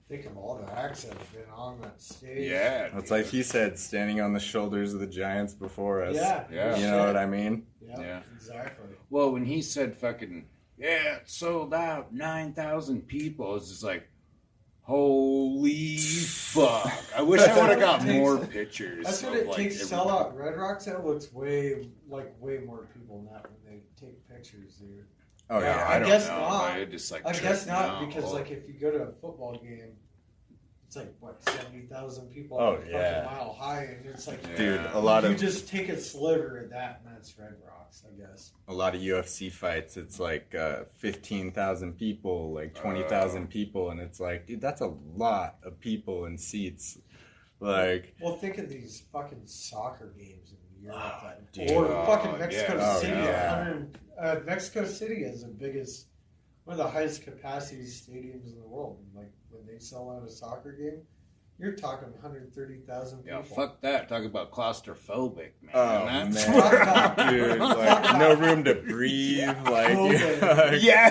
think of all the acts that have been on that stage. Yeah. It's like he said, standing on the shoulders of the giants before us. Yeah. Yeah. You know what I mean? Yeah, Yeah. exactly. Well, when he said fucking, yeah, it sold out 9,000 people, it's just like, holy fuck. I wish I would have got more pictures. That's what of, it like, takes to every- sell out Red Rocks. That looks way more people than that when they take pictures, dude. Oh, Yeah, yeah. I don't guess know, not. but it just, like, I guess tripped me not, out. because Well, like if you go to a football game, it's like what 70,000 people Oh, on a yeah. fucking mile high, and it's like Dude, Yeah. a lot you of just take a sliver of that, and that's Red Rocks, I guess. UFC fights, it's like 15,000 people, like 20,000 people, and it's like, dude, that's a lot of people in seats. Like, Well, think of these fucking soccer games in Europe, dude. or Oh, fucking Mexico yeah. City. Oh, yeah. Mexico City is the biggest, one of the highest capacity stadiums in the world. And like when they sell out a soccer game, you're talking 130,000 people. Yeah, fuck that. Talk about claustrophobic, man. oh That's- man, dude, like no room to breathe, like, COVID. Yeah.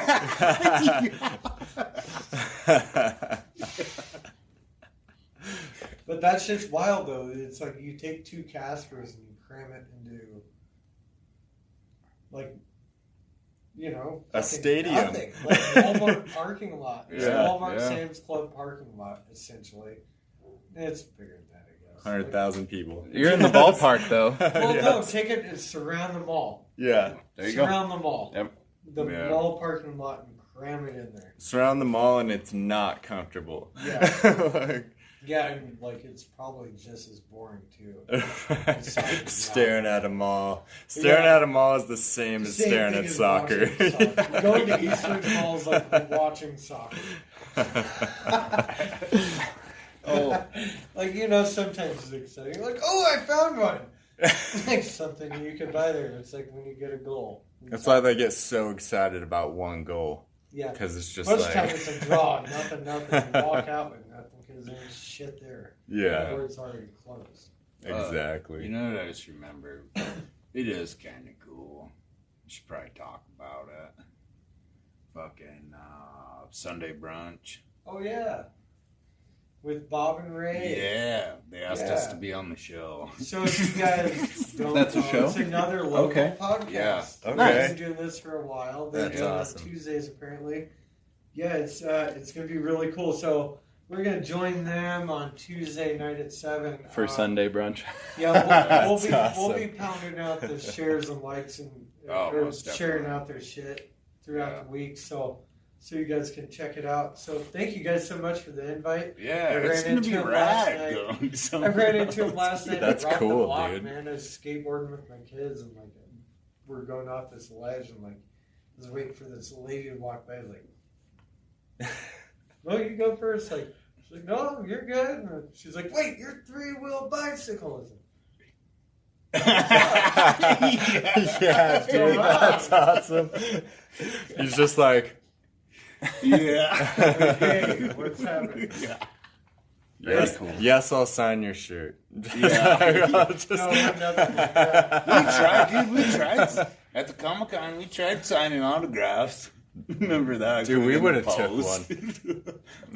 But that shit's wild though. It's like you take two Caspers and you cram it into, like, you know, A fucking stadium. nothing. Like Walmart parking lot. It's a Yeah, Walmart yeah. Sam's Club parking lot, essentially. It's bigger than that, I guess. 100,000 people. You're in the ballpark, though. Well, Yes. no, take it and surround the mall. Yeah, There you go. Surround the mall. Yep. The Yeah. mall parking lot and cram it in there. surround the mall and it's not comfortable. Yeah. Like, Yeah, and like it's probably just as boring too. staring at a mall. Staring Yeah. at a mall is the same as Same staring thing at as soccer. watching soccer. Going to Eastern Mall is like watching soccer. Oh, Like, you know, sometimes it's exciting. Like, oh, I found one. Like something you can buy there. It's like when you get a goal. That's why they get so excited about one goal. Yeah. Because it's just Most like, times it's a draw. Nothing. You walk out with nothing because there's shit there. yeah, Or it's already closed. exactly. you know what I just remembered? It is kind of cool. We should probably talk about it. Fucking Sunday brunch. Oh, yeah. With Bob and Ray. Yeah, they asked us Yeah. to be on the show. So if you guys don't That's a know, show? it's another local Okay. podcast. Yeah. Okay. They've been doing this for a while. They're That's doing it awesome. Tuesdays apparently. Yeah, it's going to be really cool. So we're going to join them on Tuesday night at 7 For Sunday brunch. Yeah, we'll be That's pounding out the shares and likes and Oh, or most sharing definitely. out their shit throughout Yeah. the week. So you guys can check it out. So thank you guys so much for the invite. Yeah, I it's ran gonna be into him last rad night. going I somewhere. ran into him last night. That's at Rock the cool, Block, dude. Man, I was skateboarding with my kids, and like we're going off this ledge, and like I was waiting for this lady to walk by. I was like, "No, you go first." Like she's like, "No, you're good." And she's like, "Wait, you're 3-wheel bicycles." Yeah, dude, that's awesome. He's just like, Yeah. Hey, what's happening? yes, cool. yes, I'll sign your shirt. Yeah. I'll just- No, nothing like that. We tried, dude. We tried at the Comic Con. We tried signing autographs. Remember that? Dude, we In the would've took post. That's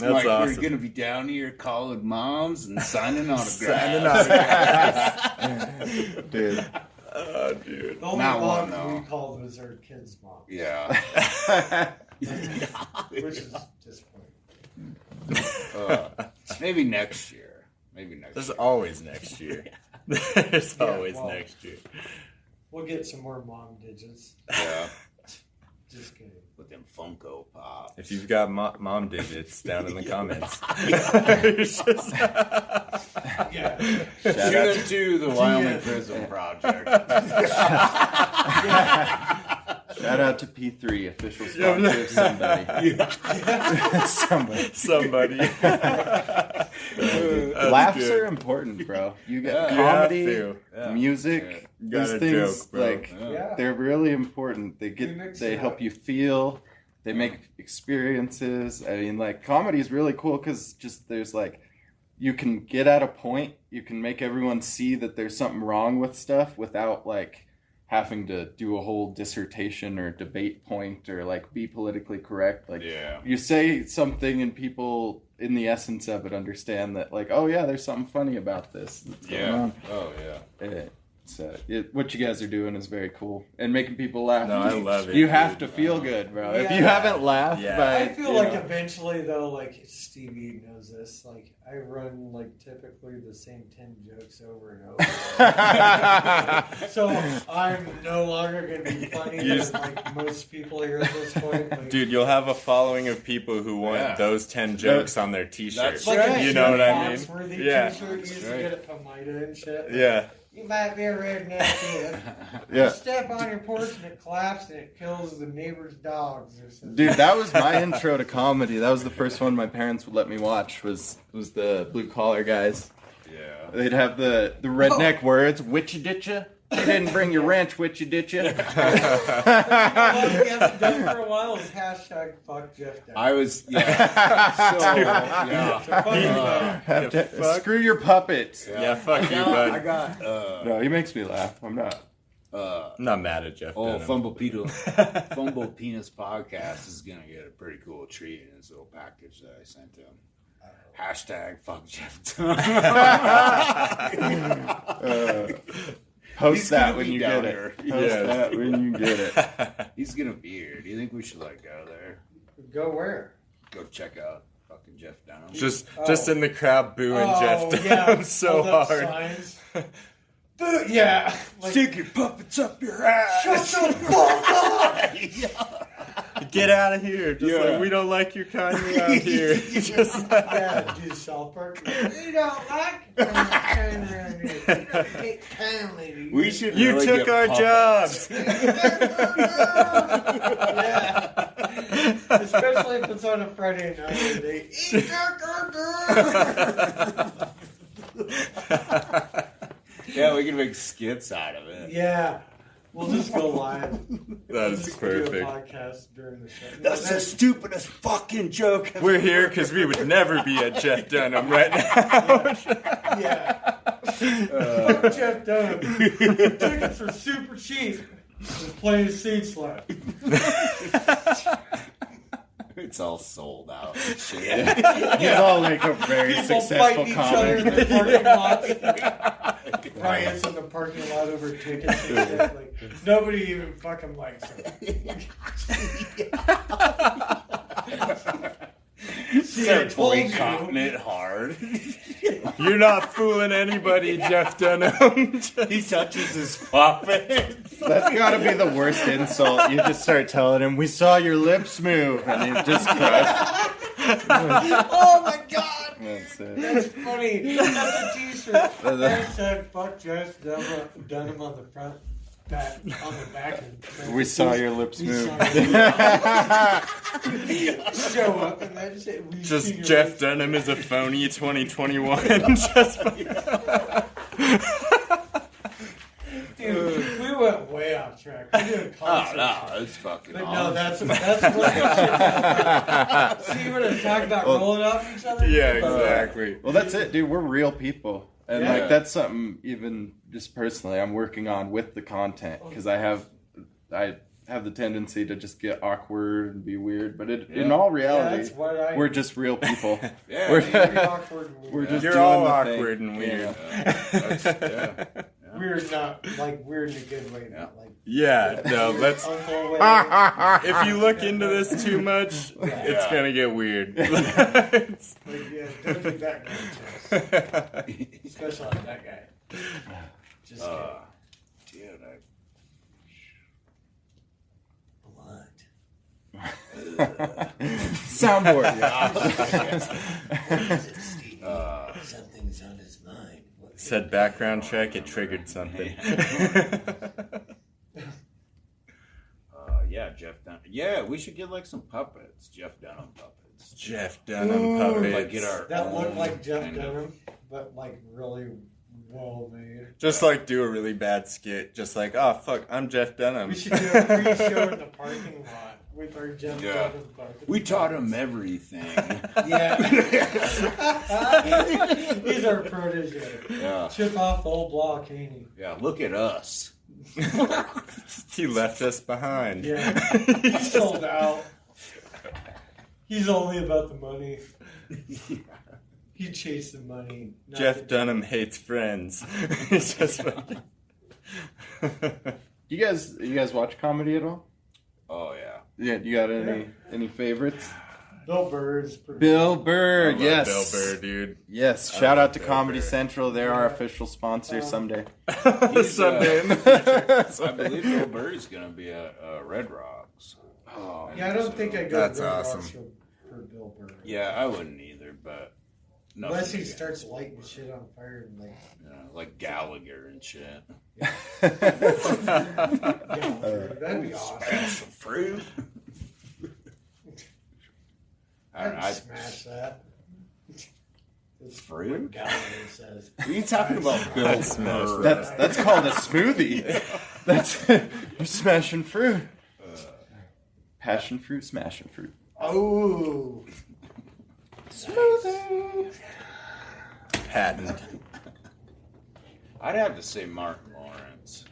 like, awesome. we're gonna be down here calling moms and signing autographs. Signing autographs. Dude. Oh, dude. The only Not mom one, though. we called was our kid's mom, Yeah. which is disappointing. Maybe next year. There's always next year. There's Yeah, always well- next year. We'll get some more mom digits. Yeah. Just kidding. With them Funko Pops. If you've got mom digits, down in the comments. It's just- Yeah. Shoot it to the Wyoming Prism Project. Shout Shout out to P3, official sponsor of somebody. Somebody. Laughs good. are important, bro. You get comedy, music, these things joke, they're really important. They help you feel. They make experiences. I mean, like, comedy is really cool because just there's like, you can get at a point. You can make everyone see that there's something wrong with stuff without like having to do a whole dissertation or debate point or like be politically correct. Like, you say something and people in the essence of it understand that, like, oh yeah, there's something funny about this that's going on. Oh yeah. So what you guys are doing is very cool and making people laugh. No, I love it. You have to feel good, bro. If you haven't laughed, I feel like eventually, though, like Stevie knows this. Like I run like typically the same 10 jokes over and over. So I'm no longer going to be funny than like most people here at this point. Like, dude, you'll have a following of people who want those 10 jokes on their T-shirt. That's right. You know what I mean? T-shirt you used to get at Pomida and shit. Yeah. You might be a redneck kid. You step on your porch and it claps and it kills the neighbor's dogs or something. Dude, that was my intro to comedy. That was the first one my parents would let me watch. Was the Blue Collar Guys. Yeah. They'd have the redneck words. Witchy ditcha. You didn't bring your wrench, witchy ditcha. What we haven't done for a while is hashtag fuck Jeff Dunn. I was screw your puppet. Yeah, fuck you, bud. I got no, he makes me laugh. I'm not. I'm not mad at Jeff. Fumble Penis podcast is gonna get a pretty cool treat in this little package that I sent him. Hashtag fuck Jeff Dunn. Post that when you get it. Post that when you get it. He's gonna be here. Do you think we should like go there? Go where? Go check out fucking Jeff Dunham. Just in the crowd booing Jeff Dunham so hard. Signs. Yeah. Like, stick your puppets up your ass. Shut the fuck up! Get out of here. Just like, we don't like your kind around here. Just like, do South Park. We don't like your kind around here. We don't take kindly. We should you really took our jobs. Yeah. Especially if it's on a Friday night and they eat yeah, we can make skits out of it. Yeah. We'll just go live. That's perfect. Do a podcast during the show. That's the stupidest fucking joke. We're here because we would never be at Jeff Dunham right now. Yeah. Fuck Jeff Dunham. Tickets are super cheap. Just plain seat slap. It's all sold out. Shit. He's all like a very People successful fighting each other in comic. the parking lots. Riots in the parking lot over tickets and shit. Like, nobody even fucking likes him. See, I told you. Boycotting it hard. You're not fooling anybody, Jeff Dunham. He touches his puppets. That's gotta be the worst insult. You just start telling him, "We saw your lips move," and he just crushed. Oh my god! That's it. That's funny. That's a t-shirt. Hashtag fuck Jeff Dunham on the front. On the back. We saw your lips move. Show up and that shit. Just Jeff Dunham is a phony 2021. Just Dude, we went way off track. We did a concert. Oh, no, it's fucking But awesome. no, that's what See, we're going to talk about rolling off each other? Yeah, exactly. Well, that's it, dude. We're real people. And Yeah. like that's something even just personally I'm working on with the content because I have the tendency to just get awkward and be weird, but in all reality, that's what I we're just real people. Yeah, we're, Very awkward and weird. we're just You're doing all the awkward thing. and weird. Yeah. Weird, not like weird in a good way, not like Yeah, no, let's. uncle way. If you look into this too much, it's gonna get weird. It's- Like, yeah, don't do that guy. Especially like that guy. Just kidding. Dude, Soundboard. Something's on his mind. Said background check, it triggered something. Yeah, Jeff Dunham. Yeah, we should get like some puppets. Jeff Dunham puppets. Jeff Dunham puppets. Like get our That looked own like Jeff kind of- Dunham, but like really well made. Just like do a really bad skit. Just like, oh fuck, I'm Jeff Dunham. We should do a pre-show in the parking lot with our Jeff Dunham puppets. We taught him everything. Yeah. He's our protege. Yeah. Chip off the old block, ain't he? Yeah, look at us. He left us behind. Yeah. He sold out. He's only about the money. He chased the money. Jeff Dunham hates friends. It's just like... You guys watch comedy at all? Oh yeah. Yeah. You got any favorites? Bill Burr's pretty Bill Burr, I love yes. Bill Burr, dude. Yes, shout out to Comedy Central. They're our official sponsor someday. Someday in the future. I believe Bill Burr's gonna be a Red Rocks. Oh, Yeah, I don't think I go That's to Red awesome. Rocks for Bill Burr. Yeah, I wouldn't either, but nothing Unless he against starts lighting shit on fire and like like Gallagher and shit. that'd be awesome. Special fruit. I'd smash that. It's Fruit? what Gallagher says. What are you talking about, Bill Burr? That's called a smoothie. That's you're smashing fruit. Passion fruit, smashing fruit. Oh, Smoothie. Patent. I'd have to say Martin Lawrence.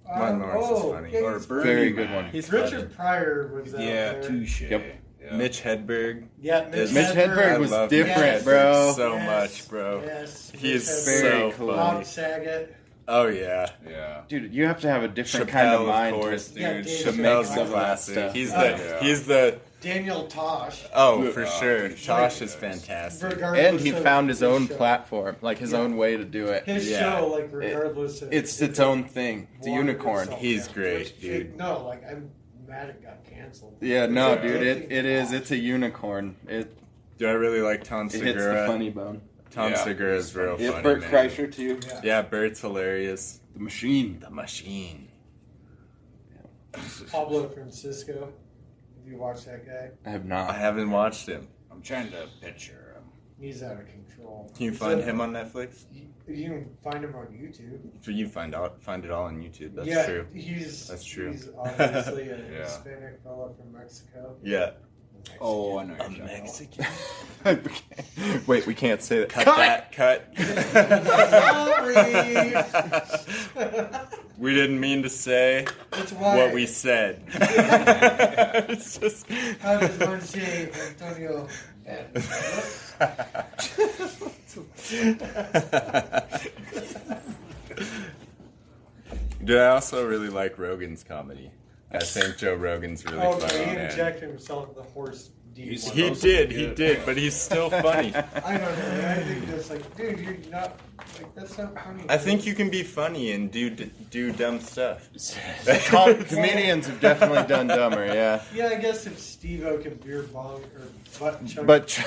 Martin Lawrence is funny. yeah, Or he's- Bernie Very good Mac. one. He's Richard funny. Pryor was out Yeah, there. touche. Yep. Yeah. Mitch Hedberg. Yeah, Mitch Mitch Hedberg I was love different, Mitch. bro. So Yes, much, bro. Yes, He is Mitch Very so cool. Hedberg, Bob funny. Saget. Oh yeah. Yeah. Dude, you have to have a different Chappelle, kind of mind of course, to dude. Yeah, Dave Chappelle's Chappelle. a classic. Stuff. He's Oh, the yeah. he's the Daniel Tosh. for sure. Tosh is fantastic. Regardless and he of found his own show. platform, like his own way to do it. His Yeah. show, like regardless of It's its own thing. It's a wanted unicorn. itself, He's yeah. great, Which- dude. No, like I'm mad it got canceled. Yeah, no, It's dude, like it is. It's a unicorn. It Do I really like Tom hits the Segura? funny bone. Tom Yeah. Segura is real Yeah, funny. Bert man. Kreischer too. Yeah. Yeah, Bert's hilarious. The machine. The machine. Pablo Francisco. Have you watched that guy? I have not. I haven't watched him. I'm trying to picture him. He's out of control. Can you find him on Netflix? You can find him on YouTube. So you find it all on YouTube. That's yeah, true. That's true. He's obviously a Yeah. Hispanic fellow from Mexico. Yeah. Oh, I know. A you're talking about. Mexican. Wait, we can't say that. Cut that. Cut. Sorry. We didn't mean to say That's why. what we said. It's just. How does one say Antonio? Dude, I also really like Rogan's comedy. I think Joe Rogan's really Oh, funny, he man. injected himself with the horse D. He's- He did, but he's still funny. I don't know. I think that's like, dude, you're not like that's not funny. I think you can be funny and do dumb stuff. Comedians have definitely done dumber, yeah. Yeah, I guess if Steve-O can beer bong or butt chug. But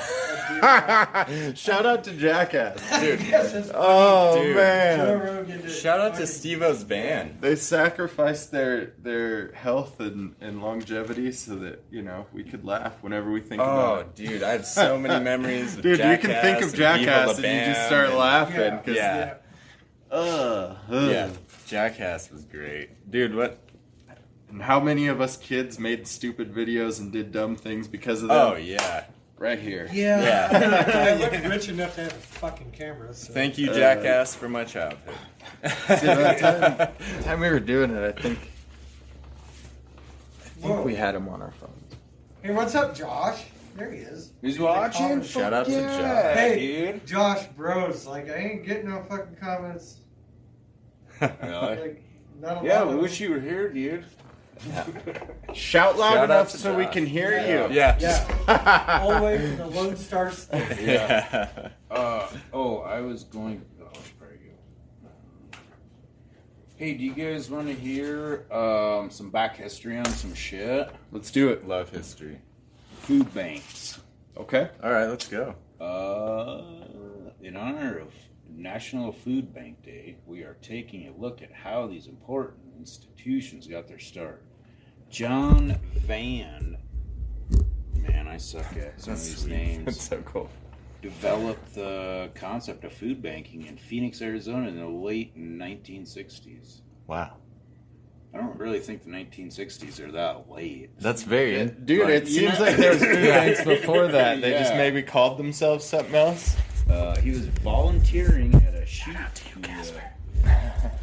a beer shout out to Jackass. Dude, yes, that's Oh Dude. Joe man, Rogan did shout out to fucking- Steve-O's band. they sacrificed their health and longevity so that we could laugh whenever we think about Oh, it. dude, I have so many memories of Dude, Jackass. you can think of and Jackass Viva and La you just Bam start and- laughing because Yeah. ugh. Yeah, Jackass was great. Dude, what? And how many of us kids made stupid videos and did dumb things because of them? Oh, yeah. Right here. Yeah. Yeah. I wasn't rich enough to have a fucking camera. So. Thank you, Jackass, for my childhood. See, that time we were doing it, I think Whoa. we had him on our phone. Hey, what's up, Josh? There he is. Who's watching? Shout out to Yeah, Josh. Hey, dude. Josh Bros. Like, I ain't getting no fucking comments. Really? Like, not a Yeah, lot we of wish you were here, dude. Shout loud Shout out enough to so we Josh. can hear Yeah. you. Yeah. Yeah. All the way from the Lone Star State. Yeah. I was going. Oh, very good. Hey, do you guys want to hear some back history on some shit? Let's do it. Love history. Food banks. Okay. All right, let's go. In honor of National Food Bank Day, we are taking a look at how these important institutions got their start. John Van. Man, I suck at some of these names. That's so cool. Developed the concept of food banking in Phoenix, Arizona in the late 1960s. Wow. I don't really think the 1960s are that late. That's very... Dude, But, it you seems know- like there was food banks before that. They just Yeah. maybe called themselves something else. He was volunteering at a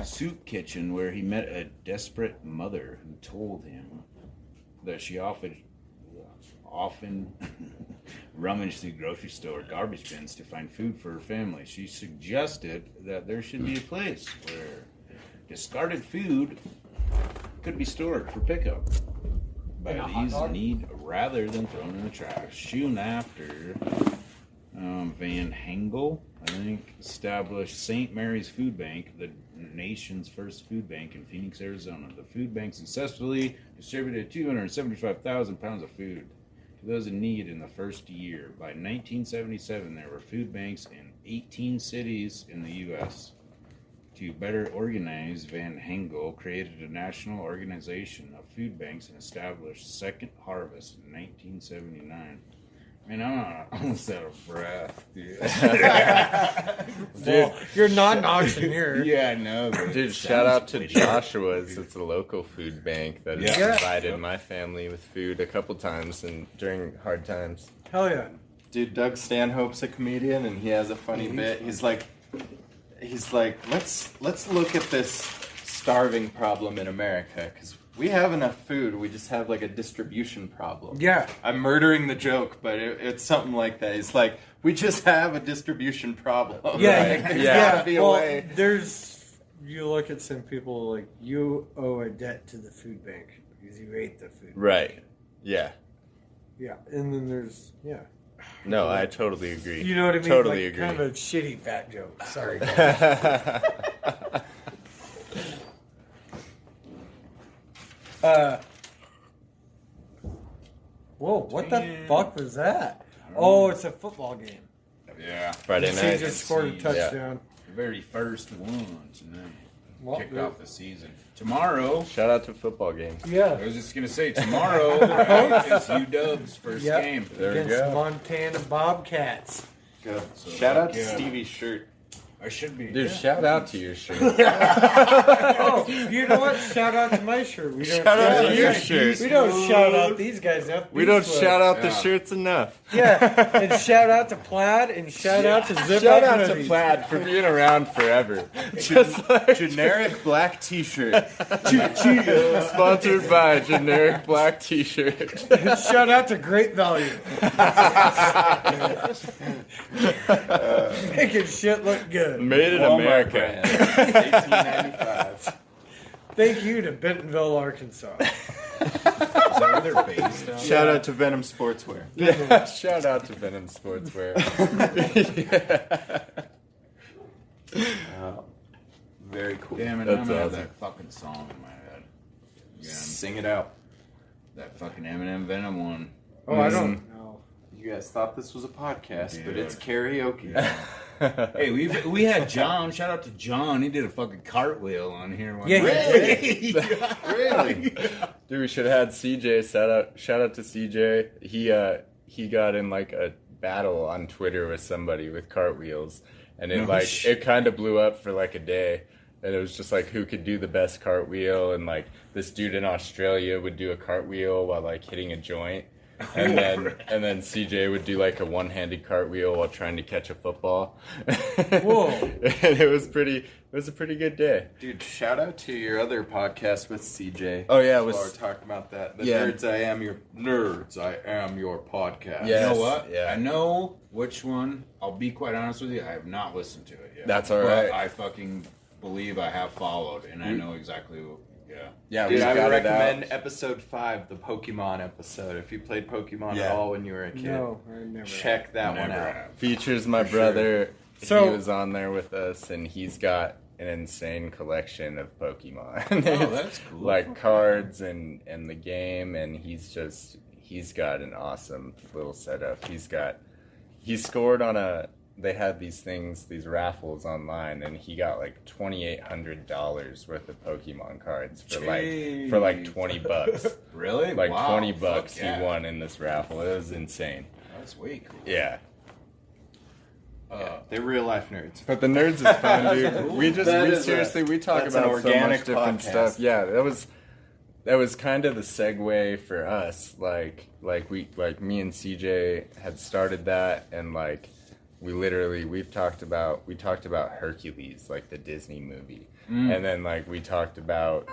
soup kitchen where he met a desperate mother who told him that she often rummaged through grocery store garbage bins to find food for her family. She suggested that there should be a place where discarded food could be stored for pickup by these in need rather than thrown in the trash. Soon after, Van Hengel, I think, established St. Mary's Food Bank, the nation's first food bank in Phoenix, Arizona. The food bank successfully distributed 275,000 pounds of food to those in need in the first year. By 1977, there were food banks in 18 cities in the U.S. To better organize, Van Hengel created a national organization of food banks and established Second Harvest in 1979. Man, I'm almost out of breath, dude. Well, you're not an auctioneer. Yeah, I know. But Dude, shout out to Joshua's. It's a local food bank that has provided my family with food a couple times and during hard times. Hell yeah. Dude, Doug Stanhope's a comedian, and he has a funny bit. He's like, let's look at this starving problem in America, because we have enough food, we just have like a distribution problem. Yeah. I'm murdering the joke, but it's something like that. It's like, we just have a distribution problem. Yeah, Like, there's yeah. gotta be a way. You look at some people like, you owe a debt to the food bank because you ate the food. Right. Yeah. Yeah, and then there's, No, I totally agree. You know what I mean? Totally like, agree. Kind of a shitty fat joke. Sorry, guys. Whoa, what the fuck was that? Oh, it's a football game. Yeah. Friday He night. just scored a touchdown. The very first ones, and then Well, kicked off the season. Tomorrow, Shout out to football games. Yeah. I was just going to say, tomorrow, right, it's UW's first Yep. game. There we Against go. Montana Bobcats. Good. So, Shout out to yeah. Stevie's shirt. I should be. Dude, shout out to your shirt. Oh, you know what? Shout out to my shirt. We don't Shout out to your shirt. We don't shout out these guys enough. We don't Beast shout out the Yeah. shirts enough. Yeah, and shout out to Plaid and shout out to Zip Shout Up out to Hoodies. Plaid for being around forever. Just like Generic black t-shirt. sponsored by Generic Black T-shirt. Shout out to Great Value. Making shit look good. Made in Walmart America. brand. 1895. Thank you to Bentonville, Arkansas. Is that where they're based out? Shout out to Venom Sportswear. Yeah, shout out to Venom Sportswear. Very cool. Damn it, That's I'm gonna have awesome. that fucking song in my head. Again. Sing it out. That fucking Eminem Venom one. Oh, I don't know. You guys thought this was a podcast, but Dude. it's karaoke. Hey, we had John. Shout out to John. He did a fucking cartwheel on here. One Yeah, night. he Really? Dude, we should have had CJ. Shout out to CJ. He got in like a battle on Twitter with somebody with cartwheels, and it it kind of blew up for like a day. And it was just like who could do the best cartwheel, and like this dude in Australia would do a cartwheel while like hitting a joint. And then CJ would do like a one-handed cartwheel while trying to catch a football. Whoa. And it was a pretty good day. Dude, shout out to your other podcast with CJ. Oh, yeah, it While was- we're talking about that. The Yeah. Nerds I Am Your podcast. Yeah. You know what? Yeah. I know which one. I'll be quite honest with you. I have not listened to it yet. That's all But right. I fucking believe I have followed, and I know exactly. Yeah. Yeah, Dude, we I got would it recommend out. episode 5, the Pokemon episode. If you played Pokemon Yeah. at all when you were a kid, No, I never. check that one Never out. have. Features my For sure. brother. So- he was on there with us, and he's got an insane collection of Pokemon. Oh, It's that's cool. like cards and the game, and he's got an awesome little setup. He scored on a they had these things, these raffles online, and he got like $2,800 worth of Pokemon cards for like $20. Really? Like Wow, $20 fuck yeah. he won in this raffle. It was insane. That's way cool. Yeah. They're real life nerds. But the nerds is fun, dude. We seriously we talk that's an about so organic much different podcast. stuff. Yeah, that was kind of the segue for us. Like me and CJ had started that, and like we talked about Hercules, like the Disney movie. And then like we talked about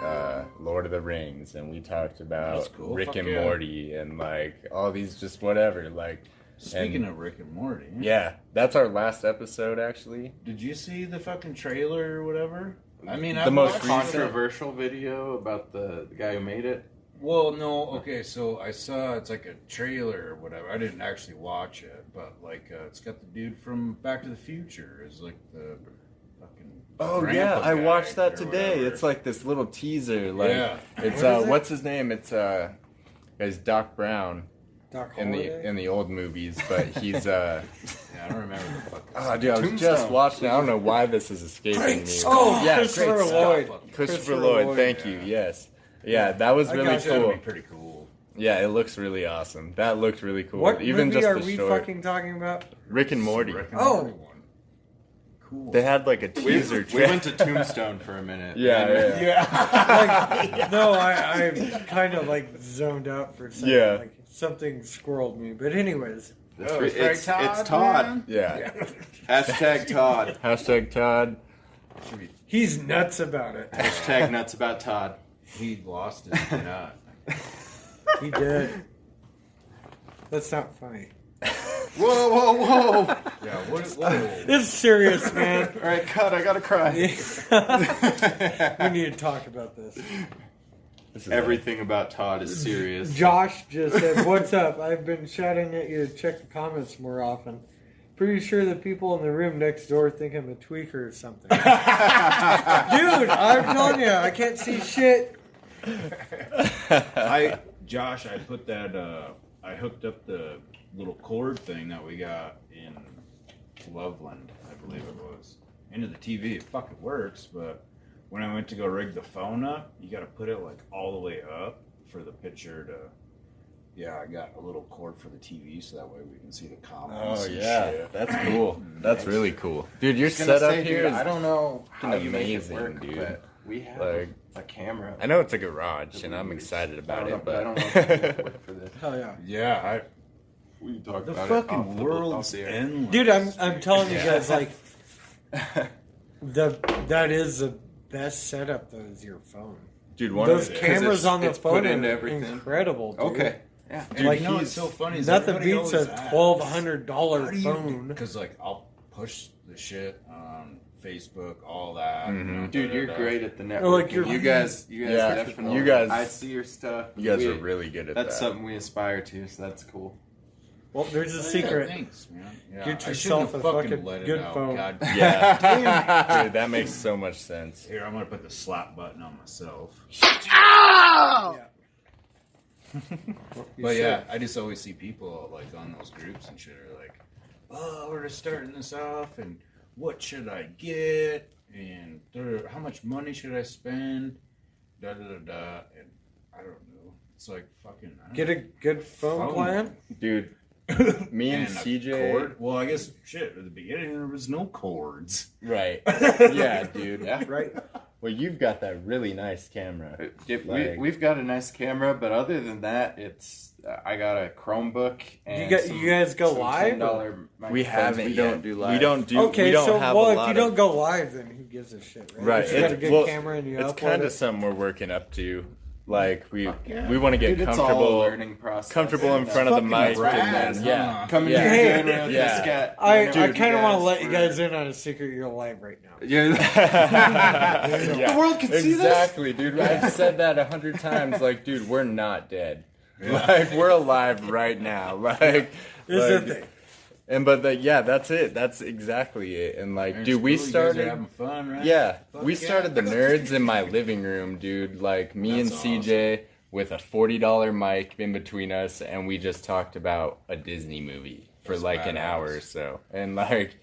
Lord of the Rings, and we talked about cool. Rick Fuck and yeah. Morty, and like all these just whatever. Like Speaking of Rick and Morty, yeah, that's our last episode actually. did you see the fucking trailer or whatever? I mean, The I've most watched recent- it. Controversial video about the guy who made it. Well, no, okay, so I saw it's like a trailer or whatever. I didn't actually watch it, but like it's got the dude from Back to the Future is like the fucking. Oh grandpa yeah, I guy watched that or today. whatever. It's like this little teaser. Like Yeah. it's What is it? what's his name? It's Doc Brown Doc in Holliday? the old movies, but he's Yeah, I don't remember the fuck. oh dude, I was just Tombstone. watching. I don't know why this is escaping me. Oh, yeah, Christopher great stuff. Lloyd. Christopher Lloyd, thank you. Yes, yeah, that was I really got you. That'd cool. be pretty cool. Yeah, it looks really awesome. That looked really cool. What Even movie just are the we short fucking talking about? Rick and Morty. Rick and Oh. Morty one. Cool. They had like a We teaser. went to Tombstone for a minute. Yeah, yeah. Like, no, I kind of like zoned out for a second. Yeah. Like, something squirreled me. But anyways, Oh, it's Frank it's Todd, Todd. man? Yeah. Hashtag Todd. Hashtag Todd. he's nuts about it. Hashtag nuts about Todd. He lost his nut. He did. That's not funny. Whoa, whoa, whoa! Yeah, whoa. It's serious, man. All right, cut. I gotta cry. We need to talk about this. This is Everything about Todd is serious. Josh just said, "What's up? I've been shouting at you to check the comments more often. Pretty sure the people in the room next door think I'm a tweaker or something." Dude, I'm telling you, I can't see shit. Josh, I put that, I hooked up the little cord thing that we got in Loveland, I believe it was, into the TV. It fucking works, but when I went to go rig the phone up, you got to put it like all the way up for the picture to. Yeah, I got a little cord for the TV so that way we can see the comments. Oh and yeah, shit. that's cool. That's really cool, dude. Your I was gonna setup say, here dude, is. I don't know how fucking you make it amazing, work, dude. but we have Like, a camera. I know it's a garage, and I'm excited about it, I but don't know if it would work for this. Hell yeah. Yeah, We can talk the about fucking it. world's endless. Dude, I'm telling you guys, like, that is the best setup, though, is your phone. dude, one Those of cameras on the it's put phone into are everything. incredible, dude. Okay. Yeah. Dude, Like, you know he's- what's so funny is Nothing everybody beats a always asks, $1,200 how phone. Because like I'll push the shit on Facebook, all that. Mhm. You know, Dude, you're da-da-da. great at the networking. like you're- you guys Yeah, definitely. you guys- I see your stuff. you guys We- are really good at That's that. something we aspire to, so that's cool. Well, there's a Oh, yeah, secret. thanks, man. Yeah, Get I yourself shouldn't a have fucking let it good out. phone. God Yeah, dude, that makes so much sense. Here, I'm gonna put the slap button on myself. But yeah, I just always see people like on those groups and shit are like, "Oh, we're just starting this off, and what should I get? And how much money should I spend? Da da da da." And I don't know. It's like fucking I don't Get a good phone plan. Dude, me and a CJ. cord? Well, I guess shit. At the beginning, there was no cords. Right. Yeah, dude. Yeah. Right. Well, you've got that really nice camera. Like- We've got a nice camera, but other than that, it's I got a Chromebook. And You guys go live, $10 We haven't. We yet. don't do live. We don't do. Okay, we don't so have well, a if lot you don't of, go live, then who gives a shit, right? Right. If you got a good well, camera and you it's upload kind of it. something we're working up to. Like we yeah. we want to get Dude, it's all a comfortable learning process. comfortable in Yeah. front of the Fucking mic rad, and then yeah. huh? Coming Yeah. here Hey, doing with yeah. this guy. I Dude, kind of want to guys let you were- guys in on a secret. You're live right now. Yeah. Yeah. The world can see this. Exactly, dude. I've said that 100 times. Like, dude, we're not dead. Like, we're alive right now. Like, Is there like, thing? and but yeah, that's it. That's exactly it. And like, And dude, we it's cool, you guys are started. having fun, right? Yeah, Fuck we yeah. started the nerds in my living room, dude. Like me That's and CJ with a $40 mic in between us, and we just talked about a Disney movie for That's like an badass. hour or so. And like,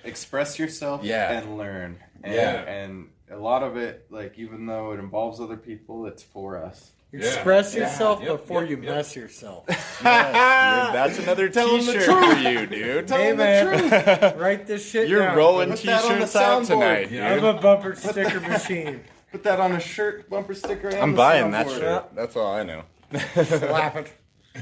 Express yourself and learn. And, and a lot of it, like, even though it involves other people, it's for us. Express yourself before you mess yourself. Yes, dude, that's another T-shirt for you, dude. Hey, man, write this shit You're down. rolling T-shirts out tonight. I have a bumper sticker machine. Put that on a shirt, bumper sticker, and I'm buying that shirt. That's all I know. Slap it.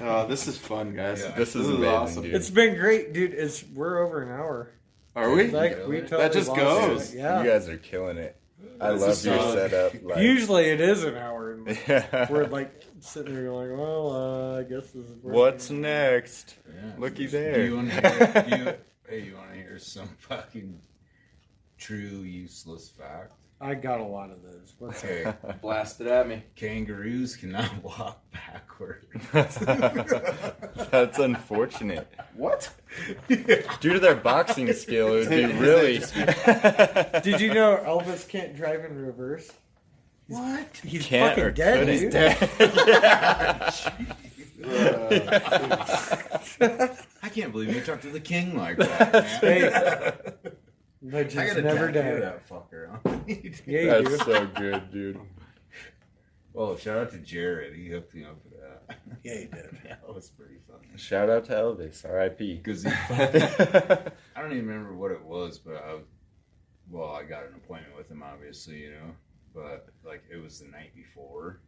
Oh, this is fun, guys. Yeah. This is amazing, awesome. dude. It's been great, dude. We're over an hour. Are we? Like, we totally that just lost goes. it. Yeah. You guys are killing it. I love your setup. Like, usually it is an hour. And we're like sitting there going, well, I guess this is what's next? Yeah. Looky there. Do you want to hear, you want to hear some fucking true useless fact? I got a lot of those. What's that? Blast it at me. Kangaroos cannot walk backwards. That's unfortunate. What? Due to their boxing skill, it would be really... Did you know Elvis can't drive in reverse? What? He's Can't fucking or dead, couldn't. dude. I can't believe you talked to the king like that, man. Hey, I legends gotta never tattoo die. that fucker. Huh? Yeah, you That's do. so good, dude. Well, shout out to Jared. He hooked me up for that. Yeah, you did. That was pretty funny. Shout out to Elvis, R.I.P. Because I don't even remember what it was, but I got an appointment with him, obviously, you know. But like it was the night before.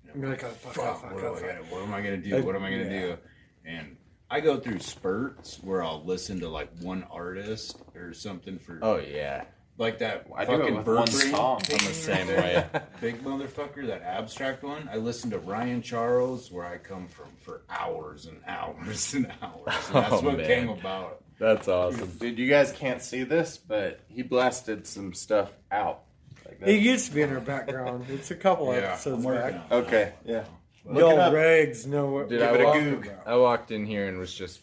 And I'm You're like, like, fuck, what am I gonna do? What am I gonna do? And I go through spurts where I'll listen to like one artist or something for Oh, yeah. like that I do it fucking with bird one brain song. thing I'm the same way. big motherfucker, that abstract one. I listen to Ryan Charles, where I come from, for hours and hours and hours. And that's Oh, what man. came about. That's awesome. Dude, you guys can't see this, but he blasted some stuff out. Like that. It used to be in our background. It's a couple Yeah, episodes I'm working back. on it. Okay, yeah. Y'all it up. regs know what Dude, we're I talking walked, about. I walked in here and was just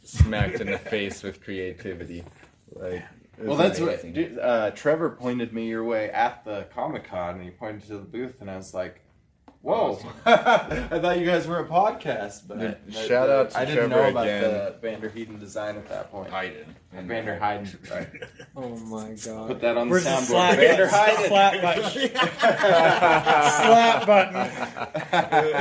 smacked in the face with creativity. Like, it Well, was that's what amazing. dude, Trevor pointed me your way at the Comic-Con, and he pointed to the booth, and I was like, whoa. I thought you guys were a podcast, but Dude, shout out to I didn't Trevor know about again. the Vander Heiden design at that point. Hayden. Vander Heiden. Sorry. Oh my god. Put that on Where's the the soundboard. slap Vander button? Heiden. Slap button.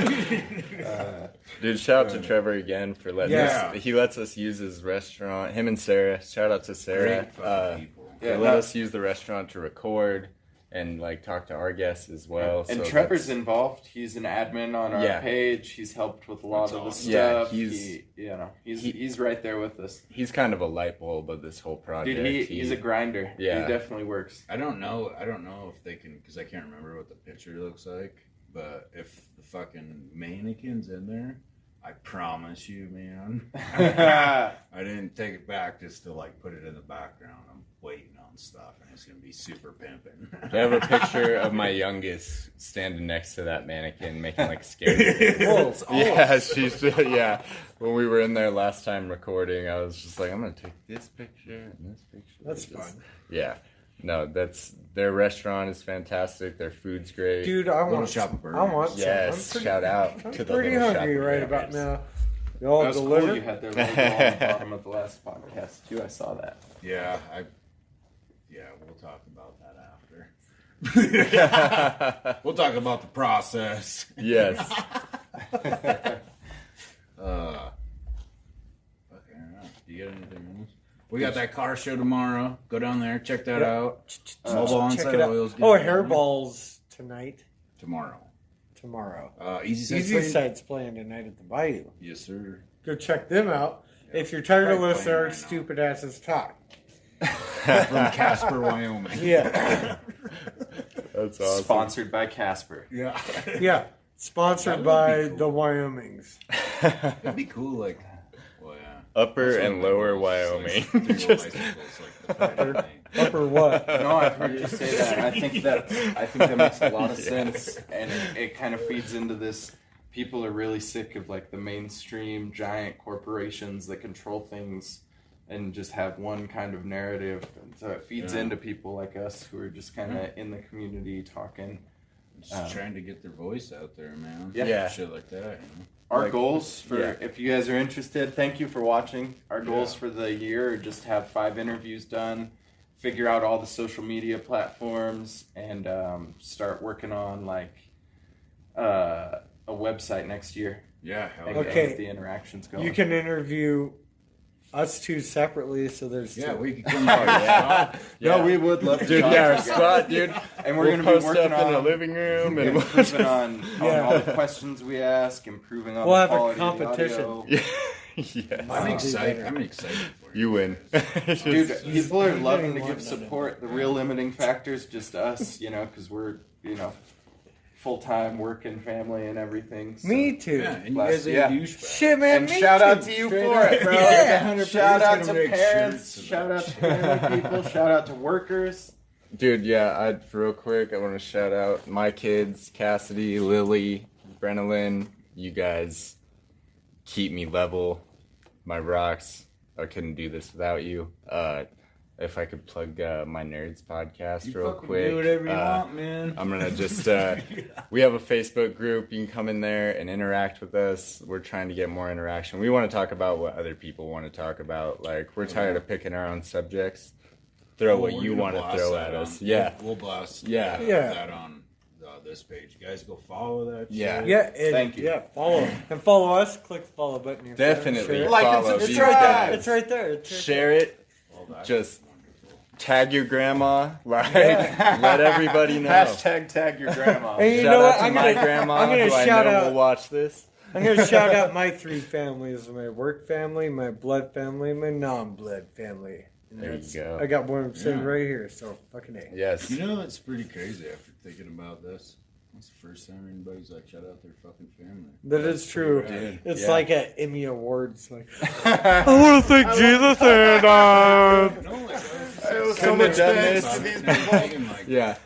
Dude, shout out to Trevor again for letting Yeah. us. He lets us use his restaurant. Him and Sarah. Shout out to Sarah. Great fucking people. They let us use the restaurant to record and like talk to our guests as well. And so Trevor's that's- involved. He's an admin on our Yeah. page. He's helped with a lot That's of the awesome. Yeah, stuff. He's right there with us. he's kind of a light bulb of this whole project. Dude, he's a grinder. Yeah. He definitely works. I don't know if they can, because I can't remember what the picture looks like. But if the fucking mannequin's in there, I promise you, man. I didn't take it back just to like put it in the background. I'm waiting on stuff, and it's gonna be super pimping. I have a picture of my youngest standing next to that mannequin, making like scary. Whoa. Yeah, she's yeah. When we were in there last time recording, I was just like, I'm gonna take this picture and this picture. That's Just- fun. Yeah, no, their restaurant is fantastic. Their food's great. Dude, I Little want Shop some. of I want Burgers. some. Yes, shout out I'm to the pretty Little Shop hungry of right about Burgers. now. Y'all That was cool. delivered? You had their logo on the bottom of the last podcast too. I saw that. Yeah, we'll talk about that after. We'll talk about the process. Yes. Do you got anything else? We got that car show tomorrow. Go down there, check that Yeah. out. Mobile Check Onside it out. Oils. Oh, hairballs tonight. Tomorrow. Easy Side's Easy playing? Side's playing tonight at the Bayou. Yes, sir. Go check them out. If you're tired of Right, listening to playing our right now. stupid asses talk. From Casper, Wyoming. Yeah. That's awesome. Sponsored by Casper. Yeah. Yeah. Sponsored That by would be cool. the Wyomings. It'd be cool, like, well, yeah. Upper That's and what lower it was, Wyoming. like, three-wheel Just- bicycles, like the Friday thing. Upper what? No, I've heard you say that. I think that makes a lot of sense, and it kind of feeds into this. People are really sick of like the mainstream giant corporations that control things and just have one kind of narrative, and so it feeds into people like us who are just kind of in the community talking. Just trying to get their voice out there, man. Yeah. Shit like that, you know? our Like, goals for yeah. if you guys are interested, thank you for watching. Our goals for the year are just have 5 interviews done, figure out all the social media platforms, and start working on like a website next year. Yeah, hell And yeah. Okay. get the interactions going. You can interview us two separately, so there's Yeah, two. we could come by. Yeah. No, we would love to Dude, talk yeah, to our you guys. spot, dude. And we're We'll going to be post working up in the on living room and improving on Yeah. all the questions we ask, improving on We'll the have a quality of the competition. audio. yeah. I'm excited. I'm excited for you. You win. Dude, people are loving to Getting give one, support. The real limiting factor is just us, because we're, full-time working family and everything. So. Me too. Yeah, and you Bless- guys are yeah. douchebags. Shit, man. And me shout too. out to you Straight for up. it, bro. Yeah. Shout out He's to gonna make parents. shirts Shout about out to family people. Shout out to workers. Dude, yeah, real quick, I want to shout out my kids, Cassidy, Lily, Brennan. You guys keep me level. My rocks. I couldn't do this without you. If I could plug my Nerds podcast You real fucking quick. do whatever you want, man. I'm gonna just we have a Facebook group. You can come in there and interact with us. We're trying to get more interaction. We want to talk about what other people want to talk about. Like, we're tired of picking our own subjects. Throw what We're you gonna want to blast throw that at on- us. Yeah. We'll blast Yeah. that on this page. You guys go follow that Yeah. shit. Yeah, and, Thank you. Yeah, follow and follow us. Click the follow button. Here. Definitely Share it. Like and follow subscribe. these It's right there. guys. It's right there. It's right Share it. Well, that's Just wonderful. tag your grandma. Like, let everybody know. Hashtag tag your grandma. Hey, you Shout know out what? to I'm my gonna- grandma, I'm gonna who I shout know out- will watch this. I'm going to shout out my 3 families: my work family, my blood family, my non-blood family. And There you that's- go. I got one sitting Yeah. right here. So fucking A. Yes. You know, it's pretty crazy after thinking about this. That's the first time anybody's like, shout out their fucking family. That is true. Dude, It's yeah. like at Emmy Awards. Like, I want to thank Jesus and No, like, It was so Couldn't much have done thanks this. to these I'm people. thinking, like, Yeah.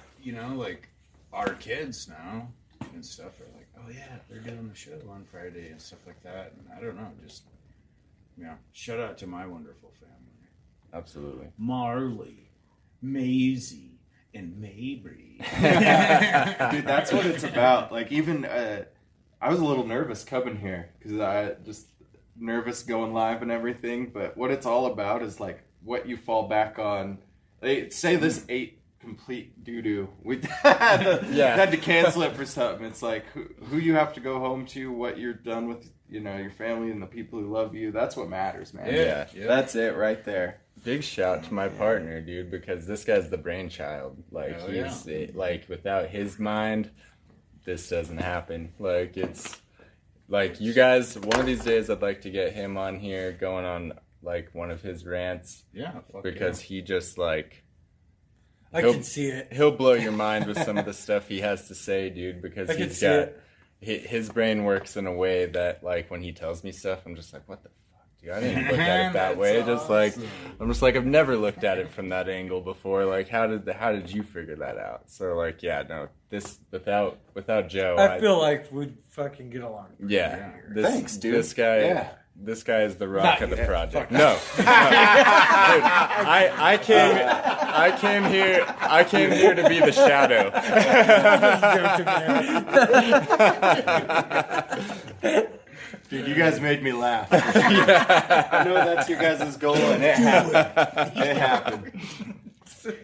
like our kids now and stuff are like, oh yeah, they're doing the show on Friday and stuff like that. And I don't know, just shout out to my wonderful family, Absolutely. Marley, Maisie, and Mabry. Dude, that's what it's about. Like, even I was a little nervous coming here because I just nervous going live and everything. But what it's all about is like what you fall back on. They say this ate complete doo doo. We had to cancel it for something. It's like who you have to go home to, what you're done with, your family and the people who love you. That's what matters, man. Yeah. That's it right there. Big shout to my partner, dude, because this guy's the brainchild. Like, Hell he's like, without his mind, this doesn't happen. Like, it's like, you guys, one of these days I'd like to get him on here going on like one of his rants, Yeah, fuck because he just like, I He'll- can see it. he'll blow your mind with some of the stuff he has to say, dude, because I can he's see got it. his brain works in a way that, like, when he tells me stuff, I'm just like, what the fuck, dude? I didn't look at it that That's way. Just like, awesome. I'm just like, I've never looked at it from that angle before. Like, how did you figure that out? So, like, yeah, no, this without Joe, I feel like we'd fucking get along. yeah, this, Thanks, dude. This guy, Yeah. This guy is the rock Not of the yet. project. Fuck. No, dude, I came here to be the shadow. Dude, you guys made me laugh. I know that's your guys' goal, and it happened. It happened.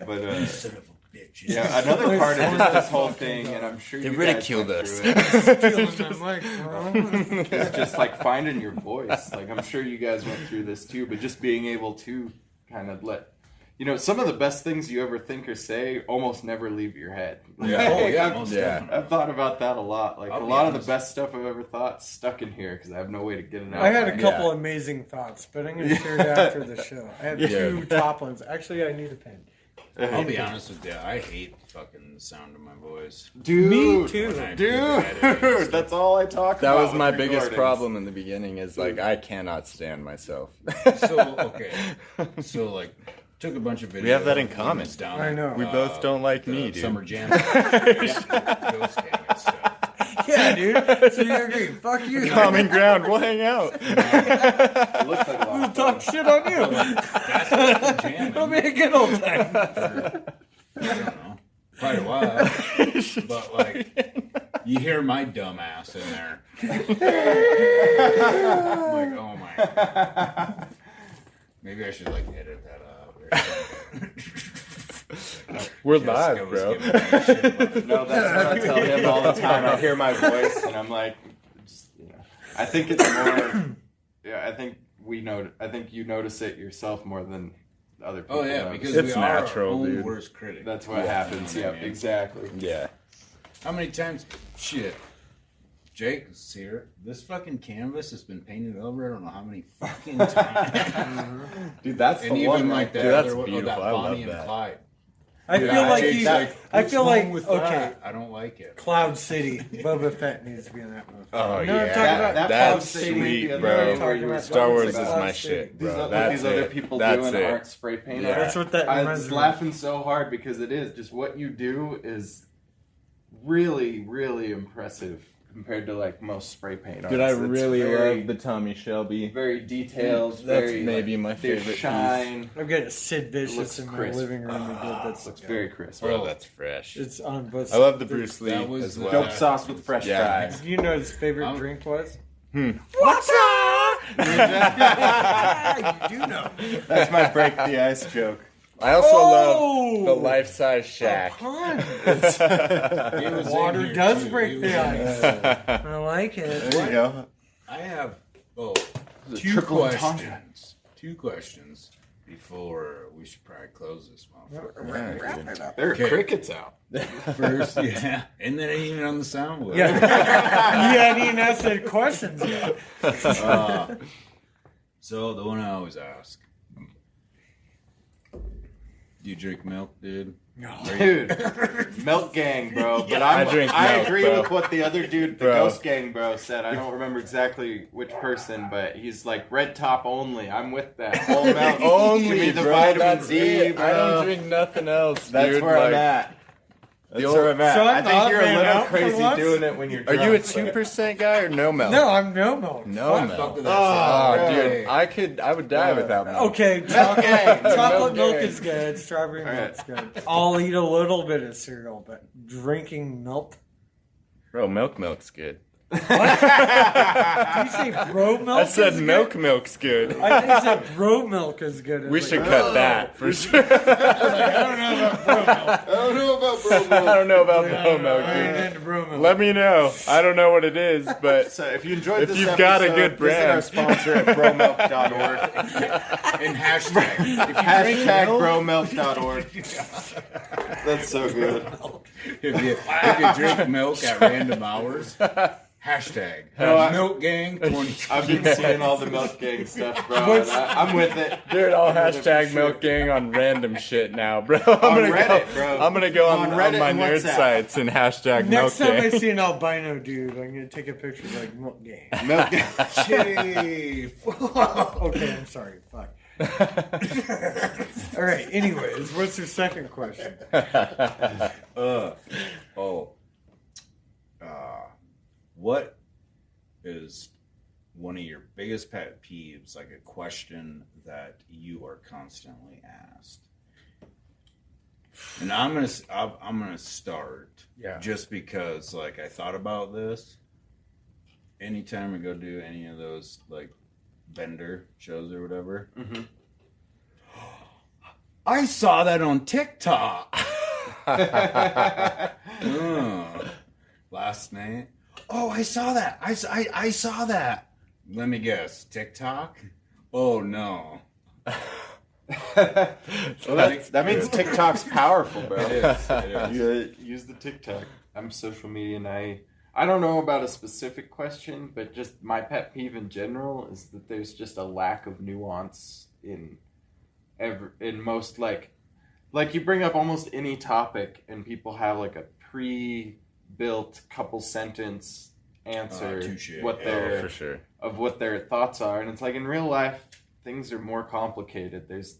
But Son of a bitch. yeah, another part of just this whole thing, and I'm sure They you ridiculed guys us. went through it. Stealing my mic, bro. It's just like finding your voice. Like, I'm sure you guys went through this too, but just being able to kind of some of the best things you ever think or say almost never leave your head. Yeah, oh, yeah, I've- most Yeah. definitely. I've thought about that a lot. Like, I'll a be lot of the honest. best stuff I've ever thought stuck in here because I have no way to get it out. I had a right couple Yeah. amazing thoughts, but I'm going to share it after the show. I have 2 top ones. Actually, I need a pen. I'll be honest with you, I hate fucking the sound of my voice. Dude, Me too. When I do the editing and dude, stuff. that's all I talk That about. was my with biggest recordings. problem in the beginning. Is like, I cannot stand myself. So, okay. So, like, took a bunch of videos. We have that in when common. was down I at, know. We both don't like the me, dude. Summer Jam. Ghost Gang and stuff. Yeah, dude. So you agree. Fuck you. Common ground. We'll hang out. It looks like a lot We'll of talk fun. shit on you. That's what the jam. It'll be a good old time. For, I don't know, quite a while. But like, You hear my dumb ass in there. I'm like, oh my God. Maybe I should like edit that out. Or something. We're live, bro. No, that's what I tell him all the time. I hear my voice, and I'm like, I think it's more. Yeah, I think you notice it yourself more than other people. Oh yeah, notice. because it's we natural, are our own dude. worst critic. That's what happens. Yeah, exactly. Yeah. How many times? Shit. Jake is here. This fucking canvas has been painted over. I don't know how many fucking times. Dude, that's and the even one like that. Dude, that's other, beautiful. that I love Bonnie and that. Clyde. I Dude, feel like Jake's you. like, I "What's feel wrong like with okay. that?" I don't like it. Cloud City. Boba Fett needs to be in that movie. Oh You know what I'm yeah, talking about? That Cloud that's City. sweet, You know bro. what I'm talking about? Star Wars is Cloud my City. shit, bro. These, what That's these other it. people That's doing it. aren't spray paint. Yeah. That's what that I reminds was me. laughing so hard because it is just what you do is really, really impressive compared to like most spray paint. Dude, I artists. It's really very, love the Tommy Shelby. very detailed. That's very, maybe my thereir favorite shine. I've got a Sid Vicious Looks in my crisp. living room. That Looks very crisp. Bro, that's fresh. It's on both. I love the Bruce Lee That was as the- well. Dope sauce with fresh Yeah. fries. You know his favorite I'm- drink was? What's up? You do know. That's my break the ice joke. I also Oh! love the life-size shack. Pun. He was in Water here, does too. break He the was- ice. I like it. There you go. I have The two triple questions. Two questions before we should probably close this motherfucker. There are Okay. crickets out. First, yeah, and then even on the sound board. Yeah. You hadn't even asked any questions yet. So the one I always ask: do you drink milk, dude? Dude, Milk Gang, bro. But I drink I milk, agree bro. with what the other dude, the Bro. Ghost Gang bro, said. I don't remember exactly which person, but he's like red top only. I'm with that. Whole milk. Give me Only, the bro. vitamin That's D, it. bro. I don't drink nothing else, That's dude. where I'm Like, at. That's old- where I'm at. So I'm I think not you're a ran little out for crazy once? doing it when you're Are drunk. you a 2% guy or no milk? No, I'm no milk. No Fuck. milk. with that Oh, bro. dude, I would die without milk. Okay, Gang. chocolate milk Gang. is good. Strawberry All milk's good. I'll eat a little bit of cereal, but drinking milk. Bro, milk's good. Did you say bro milk? I said is milk's good. Good? I think you said bro milk is good. We It's should like, cut that for sure. I don't know about bro I milk. don't know about bro milk, I ain't dude. into bro milk. Let me know. I don't know what it is, but So if you enjoyed If this you've got a episode, good visit our brand. sponsor at bromilk.org. And hashtag. Hashtag bromilk.org. That's so good. If you drink milk at random hours, hashtag Milk Gang 20. I've been seeing all the Milk Gang stuff, bro. And I'm with it. dude, I'll I'm with it for hashtag sure. milk gang on random shit now, bro. On Reddit, bro. I'm gonna go on Reddit my and nerd WhatsApp. sites and hashtag Next milk time I gang. see an albino dude, I'm gonna take a picture like milk game. Milk Gang. Okay, I'm sorry. Fuck. All right. Anyways, what's your second question? What is one of your biggest pet peeves, like a question that you are constantly asked? And I'm gonna start, just because like I thought about this. Anytime I go do any of those like vendor shows or whatever, I saw that on TikTok. Last night. Oh, I saw that. I saw that. Let me guess. TikTok? Oh no. Well, that means TikTok's powerful, bro. It is. You use the TikTok. I'm social media, and I don't know about a specific question, but just my pet peeve in general is that there's just a lack of nuance in most like you bring up almost any topic, and people have like a pre-built couple sentence answer touche. For sure. of what their thoughts are, and it's like in real life things are more complicated. There's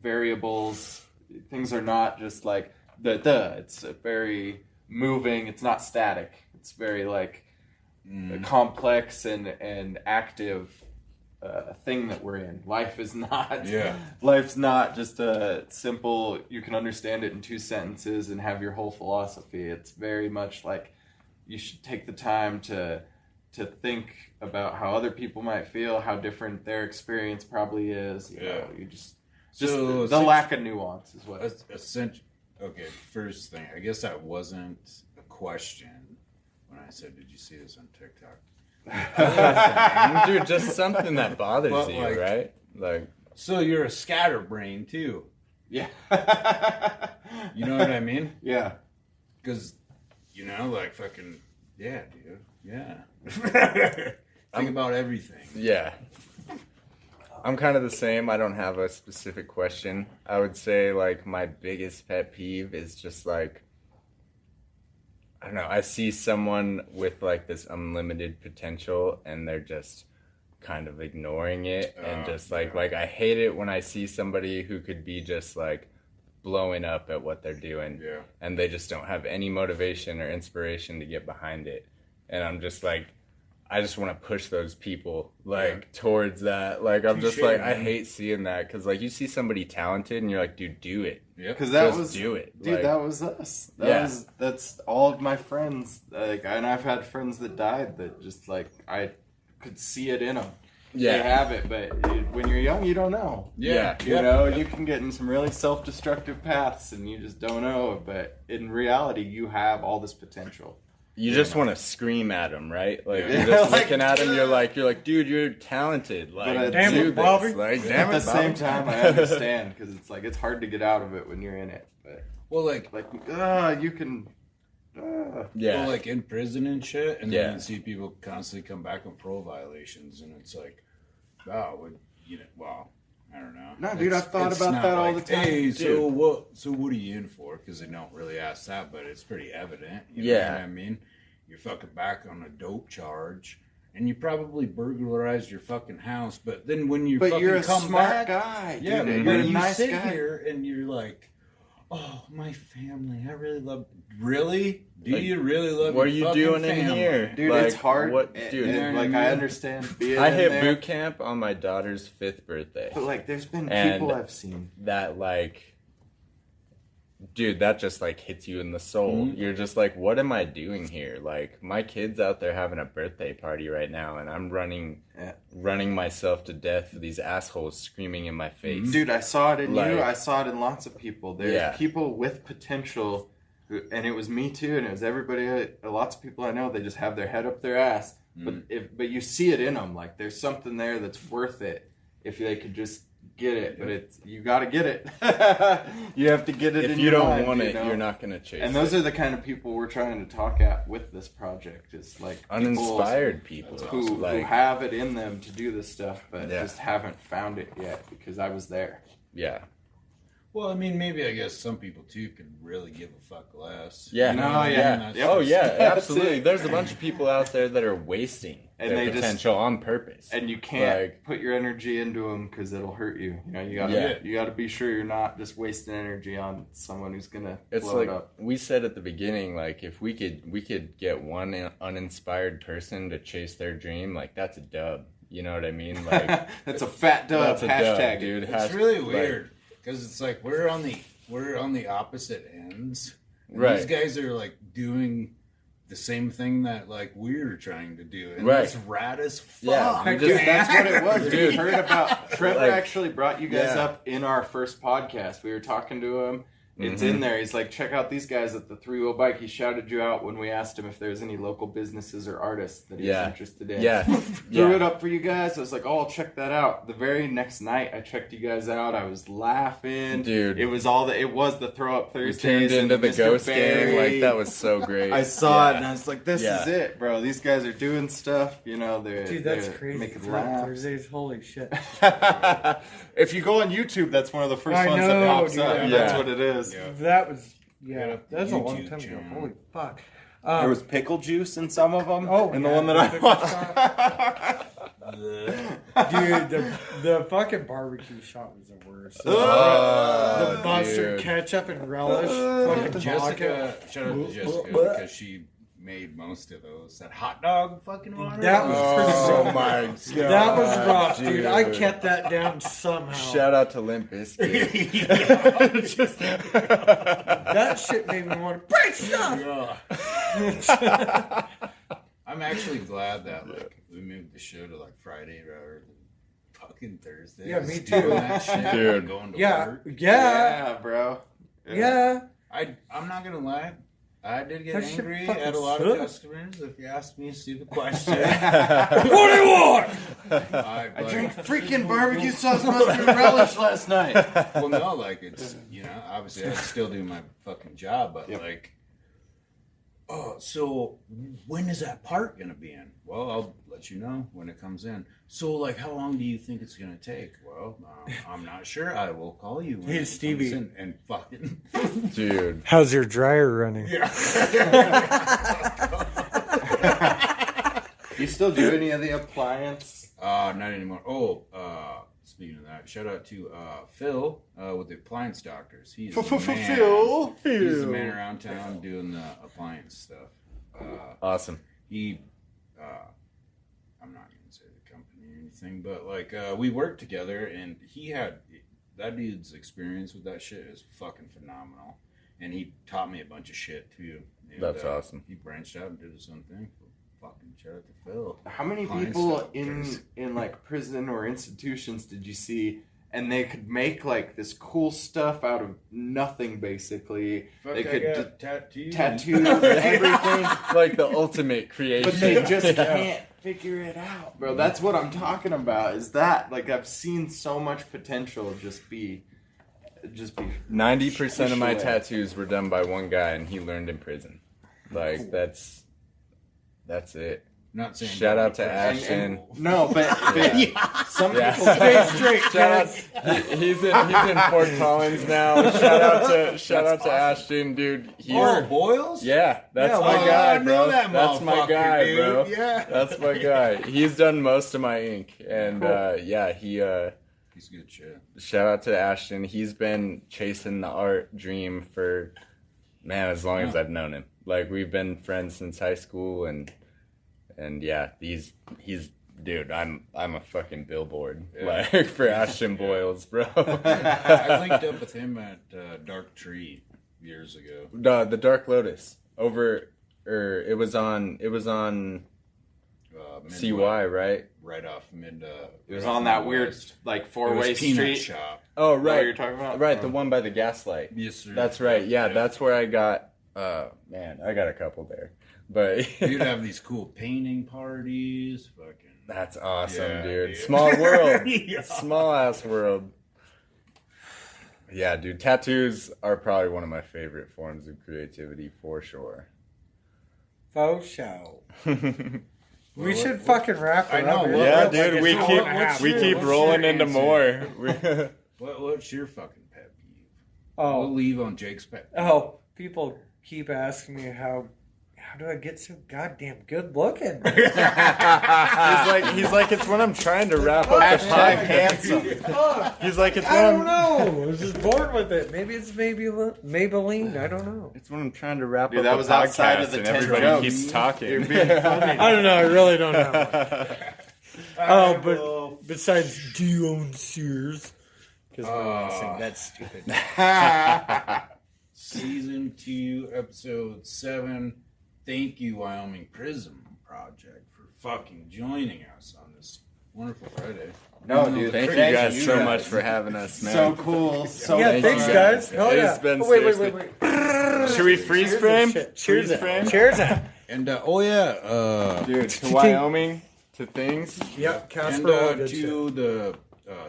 variables. Things are not just like it's a very moving. It's not static. It's very like complex and active thing that we're in. Life is not. Yeah. Life's not just a simple. You can understand it in 2 sentences and have your whole philosophy. It's very much like you should take the time to think about how other people might feel, how different their experience probably is. You know, you just the lack of nuance is what. Essentially, okay. First thing, I guess that wasn't a question when I said, "Did you see this on TikTok?" Dude, just something that bothers But, you, like, right? Like, so you're a scatterbrain too. Yeah. You know what I mean? Yeah. Because, you know, like fucking, yeah, dude. Yeah. Think about everything. yeah. I'm kind of the same. I don't have a specific question. I would say, like, my biggest pet peeve is just, like, I don't know. I see someone with, like, this unlimited potential, and they're just kind of ignoring it. And just, like, I hate it when I see somebody who could be just, like, blowing up at what they're doing. Yeah. And they just don't have any motivation or inspiration to get behind it. And I'm just, like, I just want to push those people, like, towards that. Like, I'm just like, I hate seeing that. Because, like, you see somebody talented, and you're like, dude, do it. Yeah. Because that Just was do it. dude. Like, That was us. That's all of my friends. Like, and I've had friends that died that just like I could see it in them. Yeah. They have it, but when you're young, you don't know. Yeah. You know, you can get in some really self-destructive paths, and you just don't know. But in reality, you have all this potential. You just want to scream at him, right? Like, Yeah. you're just Like, looking at him, you're like, dude, you're talented. Like, But Damn do it, this. Bobby. Like, At damn the it, same Bobby. time, I understand because it's like it's hard to get out of it when you're in it. But Well, like, you can. Yeah. well, like in prison and shit, and Yeah. then you see people constantly come back on parole violations, and it's like, wow, well, I don't know. No, dude, I've thought It's about not that all like, the time. Hey, so Dude. what are you in for? Because they don't really ask that, but it's pretty evident. You know Yeah. what I mean? You're fucking back on a dope charge, and you probably burglarized your fucking house, but then when you But fucking you're a come smart back, guy. yeah, dude. but You're a you nice sit guy. here and you're like, oh, my family, I really love. Really? Do Like, you really love? What are your you fucking doing family? in here? Dude, Like, it's hard. What, and- dude? and, like, I understand being I in hit there, boot camp on my daughter's 5th birthday. but like, there's been And- people I've seen. That, like, dude, that just, like, hits you in the soul. Mhm. You're just like, what am I doing here? Like, my kid's out there having a birthday party right now, and I'm running myself to death for these assholes screaming in my face. Dude, I saw it in Like- you. I saw it in lots of people. There's Yeah. people with potential, and it was me too, and it was everybody. Lots of people I know. They just have their head up their ass, but you see it in them. Like there's something there that's worth it if they could just get it. But it's you got to get it. You have to get it. If in you your don't mind, want you it, know? you're not going to chase And those it. are the kind of people we're trying to talk at with this project. Is like Uninspired people. who Like, have it in them to do this stuff, but Yeah. just haven't found it yet because I was there. yeah. Well, I mean, maybe I guess some people too could really give a fuck less. Yeah. You know No, what I mean? yeah. That's Yep. Oh, yeah, That's absolutely. it. There's a bunch of people out there that are wasting And their they just- potential on purpose. And you can't Like- put your energy into them because it'll hurt you. You know, Yeah. you gotta be sure you're not just wasting energy on someone who's gonna It's blow like it up. we said at the beginning, like if we could get one uninspired person to chase their dream, like that's a dub. You know what I mean? Like That's a fat dub. that's a Hashtag dub, dude. It's really weird because it's like we're on the opposite ends. And Right. These guys are like doing the same thing that like we're trying to do, and Right. it's rad as fuck. Yeah, we Dude, just- that's what it was. Dude. We heard about Trevor Like, actually brought you guys yeah. up in our first podcast. We were talking to him. It's Mm-hmm. in there. He's like, check out these guys at the 3-wheel bike. He shouted you out when we asked him if there's any local businesses or artists that he's Yeah. interested in. Yeah. Threw Yeah. it up for you guys. I was like, oh, I'll check that out. The very next night, I checked you guys out. I was laughing. Dude. It was the Throw Up We Thursdays. turned and into the Mr. ghost Barry. gang. Like that was so great. I saw it Yeah. and I was like, this Yeah. is it, bro. These guys are doing stuff. You know, they're Dude, that's they're crazy. making Throw Up laugh. Thursdays, holy shit. If you go on YouTube, that's one of the first I ones that know, pops dude. up. Yeah. That's what it is. Yeah. That was, Get up the that's a long YouTube time ago. channel. Holy fuck. There was pickle juice in some of them. Oh, and yeah, the one that the I pickle watched. Dude, the fucking barbecue shot was the worst. Oh, the mustard, dude. ketchup, and relish. Fucking Jessica, vodka. shout out to Jessica because she made most of those. That hot dog fucking water. That was pretty rough. my god. That was rough, dude. I kept that down somehow. Shout out to Limp Bizkit. That shit made me want to break stuff. I'm actually glad that we moved the show to Friday rather than fucking Thursday. Yeah, me Just too. doing that shit, Dude. Going to Yeah, work. yeah, bro. yeah. I'm not gonna lie. I did get That shit angry fucking at a lot of sucks. customers if you asked me a stupid question. What do you want? I Drank freaking barbecue sauce mustard relish last night. well, no, it's obviously I still do my fucking job, but oh, so when is that part gonna be in? Well, I'll let you know when it comes in. So, how long do you think it's gonna take? Well, I'm not sure. I will call you when Hey, it Stevie. comes in and fucking Dude. How's your dryer running? You still do any of the appliance? Not anymore. Oh, speaking of that, shout out to Phil with the appliance doctors. He's the man. Phil. He's the man around town doing the appliance stuff. Awesome. I'm not gonna say the company or anything, but we worked together, and that dude's experience with that shit is fucking phenomenal, and he taught me a bunch of shit too. And, That's awesome. He branched out and did his own thing. Fucking shout out to Phil. How many Appliance people doctors. in prison or institutions did you see, and they could make this cool stuff out of nothing? Basically, they could tattoos, everything, The ultimate creation. but they just can't figure it out, bro. That's what I'm talking about. Is that I've seen so much potential just be 90% of my away. tattoos were done by one guy, and he learned in prison. That's it. Not saying Shout out to And- Ashton. no, but some Yeah. people Stay straight, Shout out, guys. he's in Fort Collins now. Shout out to Ashton, dude. He's Boyles? yeah, that's Yeah, my well, guy, I know bro. that That's my motherfucker, guy, dude. bro. Yeah. That's my guy. He's done most of my ink, and He's good shit. shout out to Ashton. He's been chasing the art dream for as long as I've known him. We've been friends since high school, and yeah, he's dude. I'm a fucking billboard for Ashton Boyles, bro. I linked up with him at Dark Tree years ago. The Dark Lotus it was on CY, right? Right off mid. it was on that weird four-way street. shop. Oh, right. What you're talking about? Right, the one by the Gaslight. Yes, sir. That's right. Yeah, that's where I got. I got a couple there, but You'd have these cool painting parties. Fucking. that's awesome, Yeah, dude. dude. Small world, Yeah. small ass world. Yeah, dude. Tattoos are probably one of my favorite forms of creativity for sure. Faux show. We should fucking wrap it I know, up. well, Yeah, that's like dude. a We two keep and a half. we keep What's rolling your into answer? more. What's your fucking pet peeve? Oh. We'll leave on Jake's pet peeve. Oh, people keep asking me how do I get so goddamn good looking? He's like, it's when I'm trying to wrap up the podcast. He's like, it's I when don't know. I was just bored with it. Maybe it's Maybelline. I don't know. It's when I'm trying to wrap Dude, up that the was podcast outside of the and 10 everybody jokes. keeps talking. You're being funny. I don't know. I really don't know. Oh, right, but well- besides, do you own Sears? Because we're gonna sing that's stupid. Season 2, episode 7. Thank you, Wyoming Prism Project, for fucking joining us on this wonderful Friday. No, dude. Thank you guys so much for having us, man. So cool. So Yeah, Thank thanks, you, guys. guys. Hell It's yeah. been Oh, wait. seriously- Should we freeze frame? Cheers Freeze out. frame? Cheers out. And, Dude, to Wyoming, to things. Yep, and Casper. good shit. to the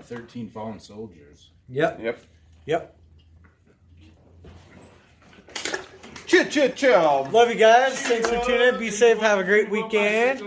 13 fallen soldiers. Yep. Yep. Chill. Love you guys. Thanks for tuning in. Be safe. Have a great weekend.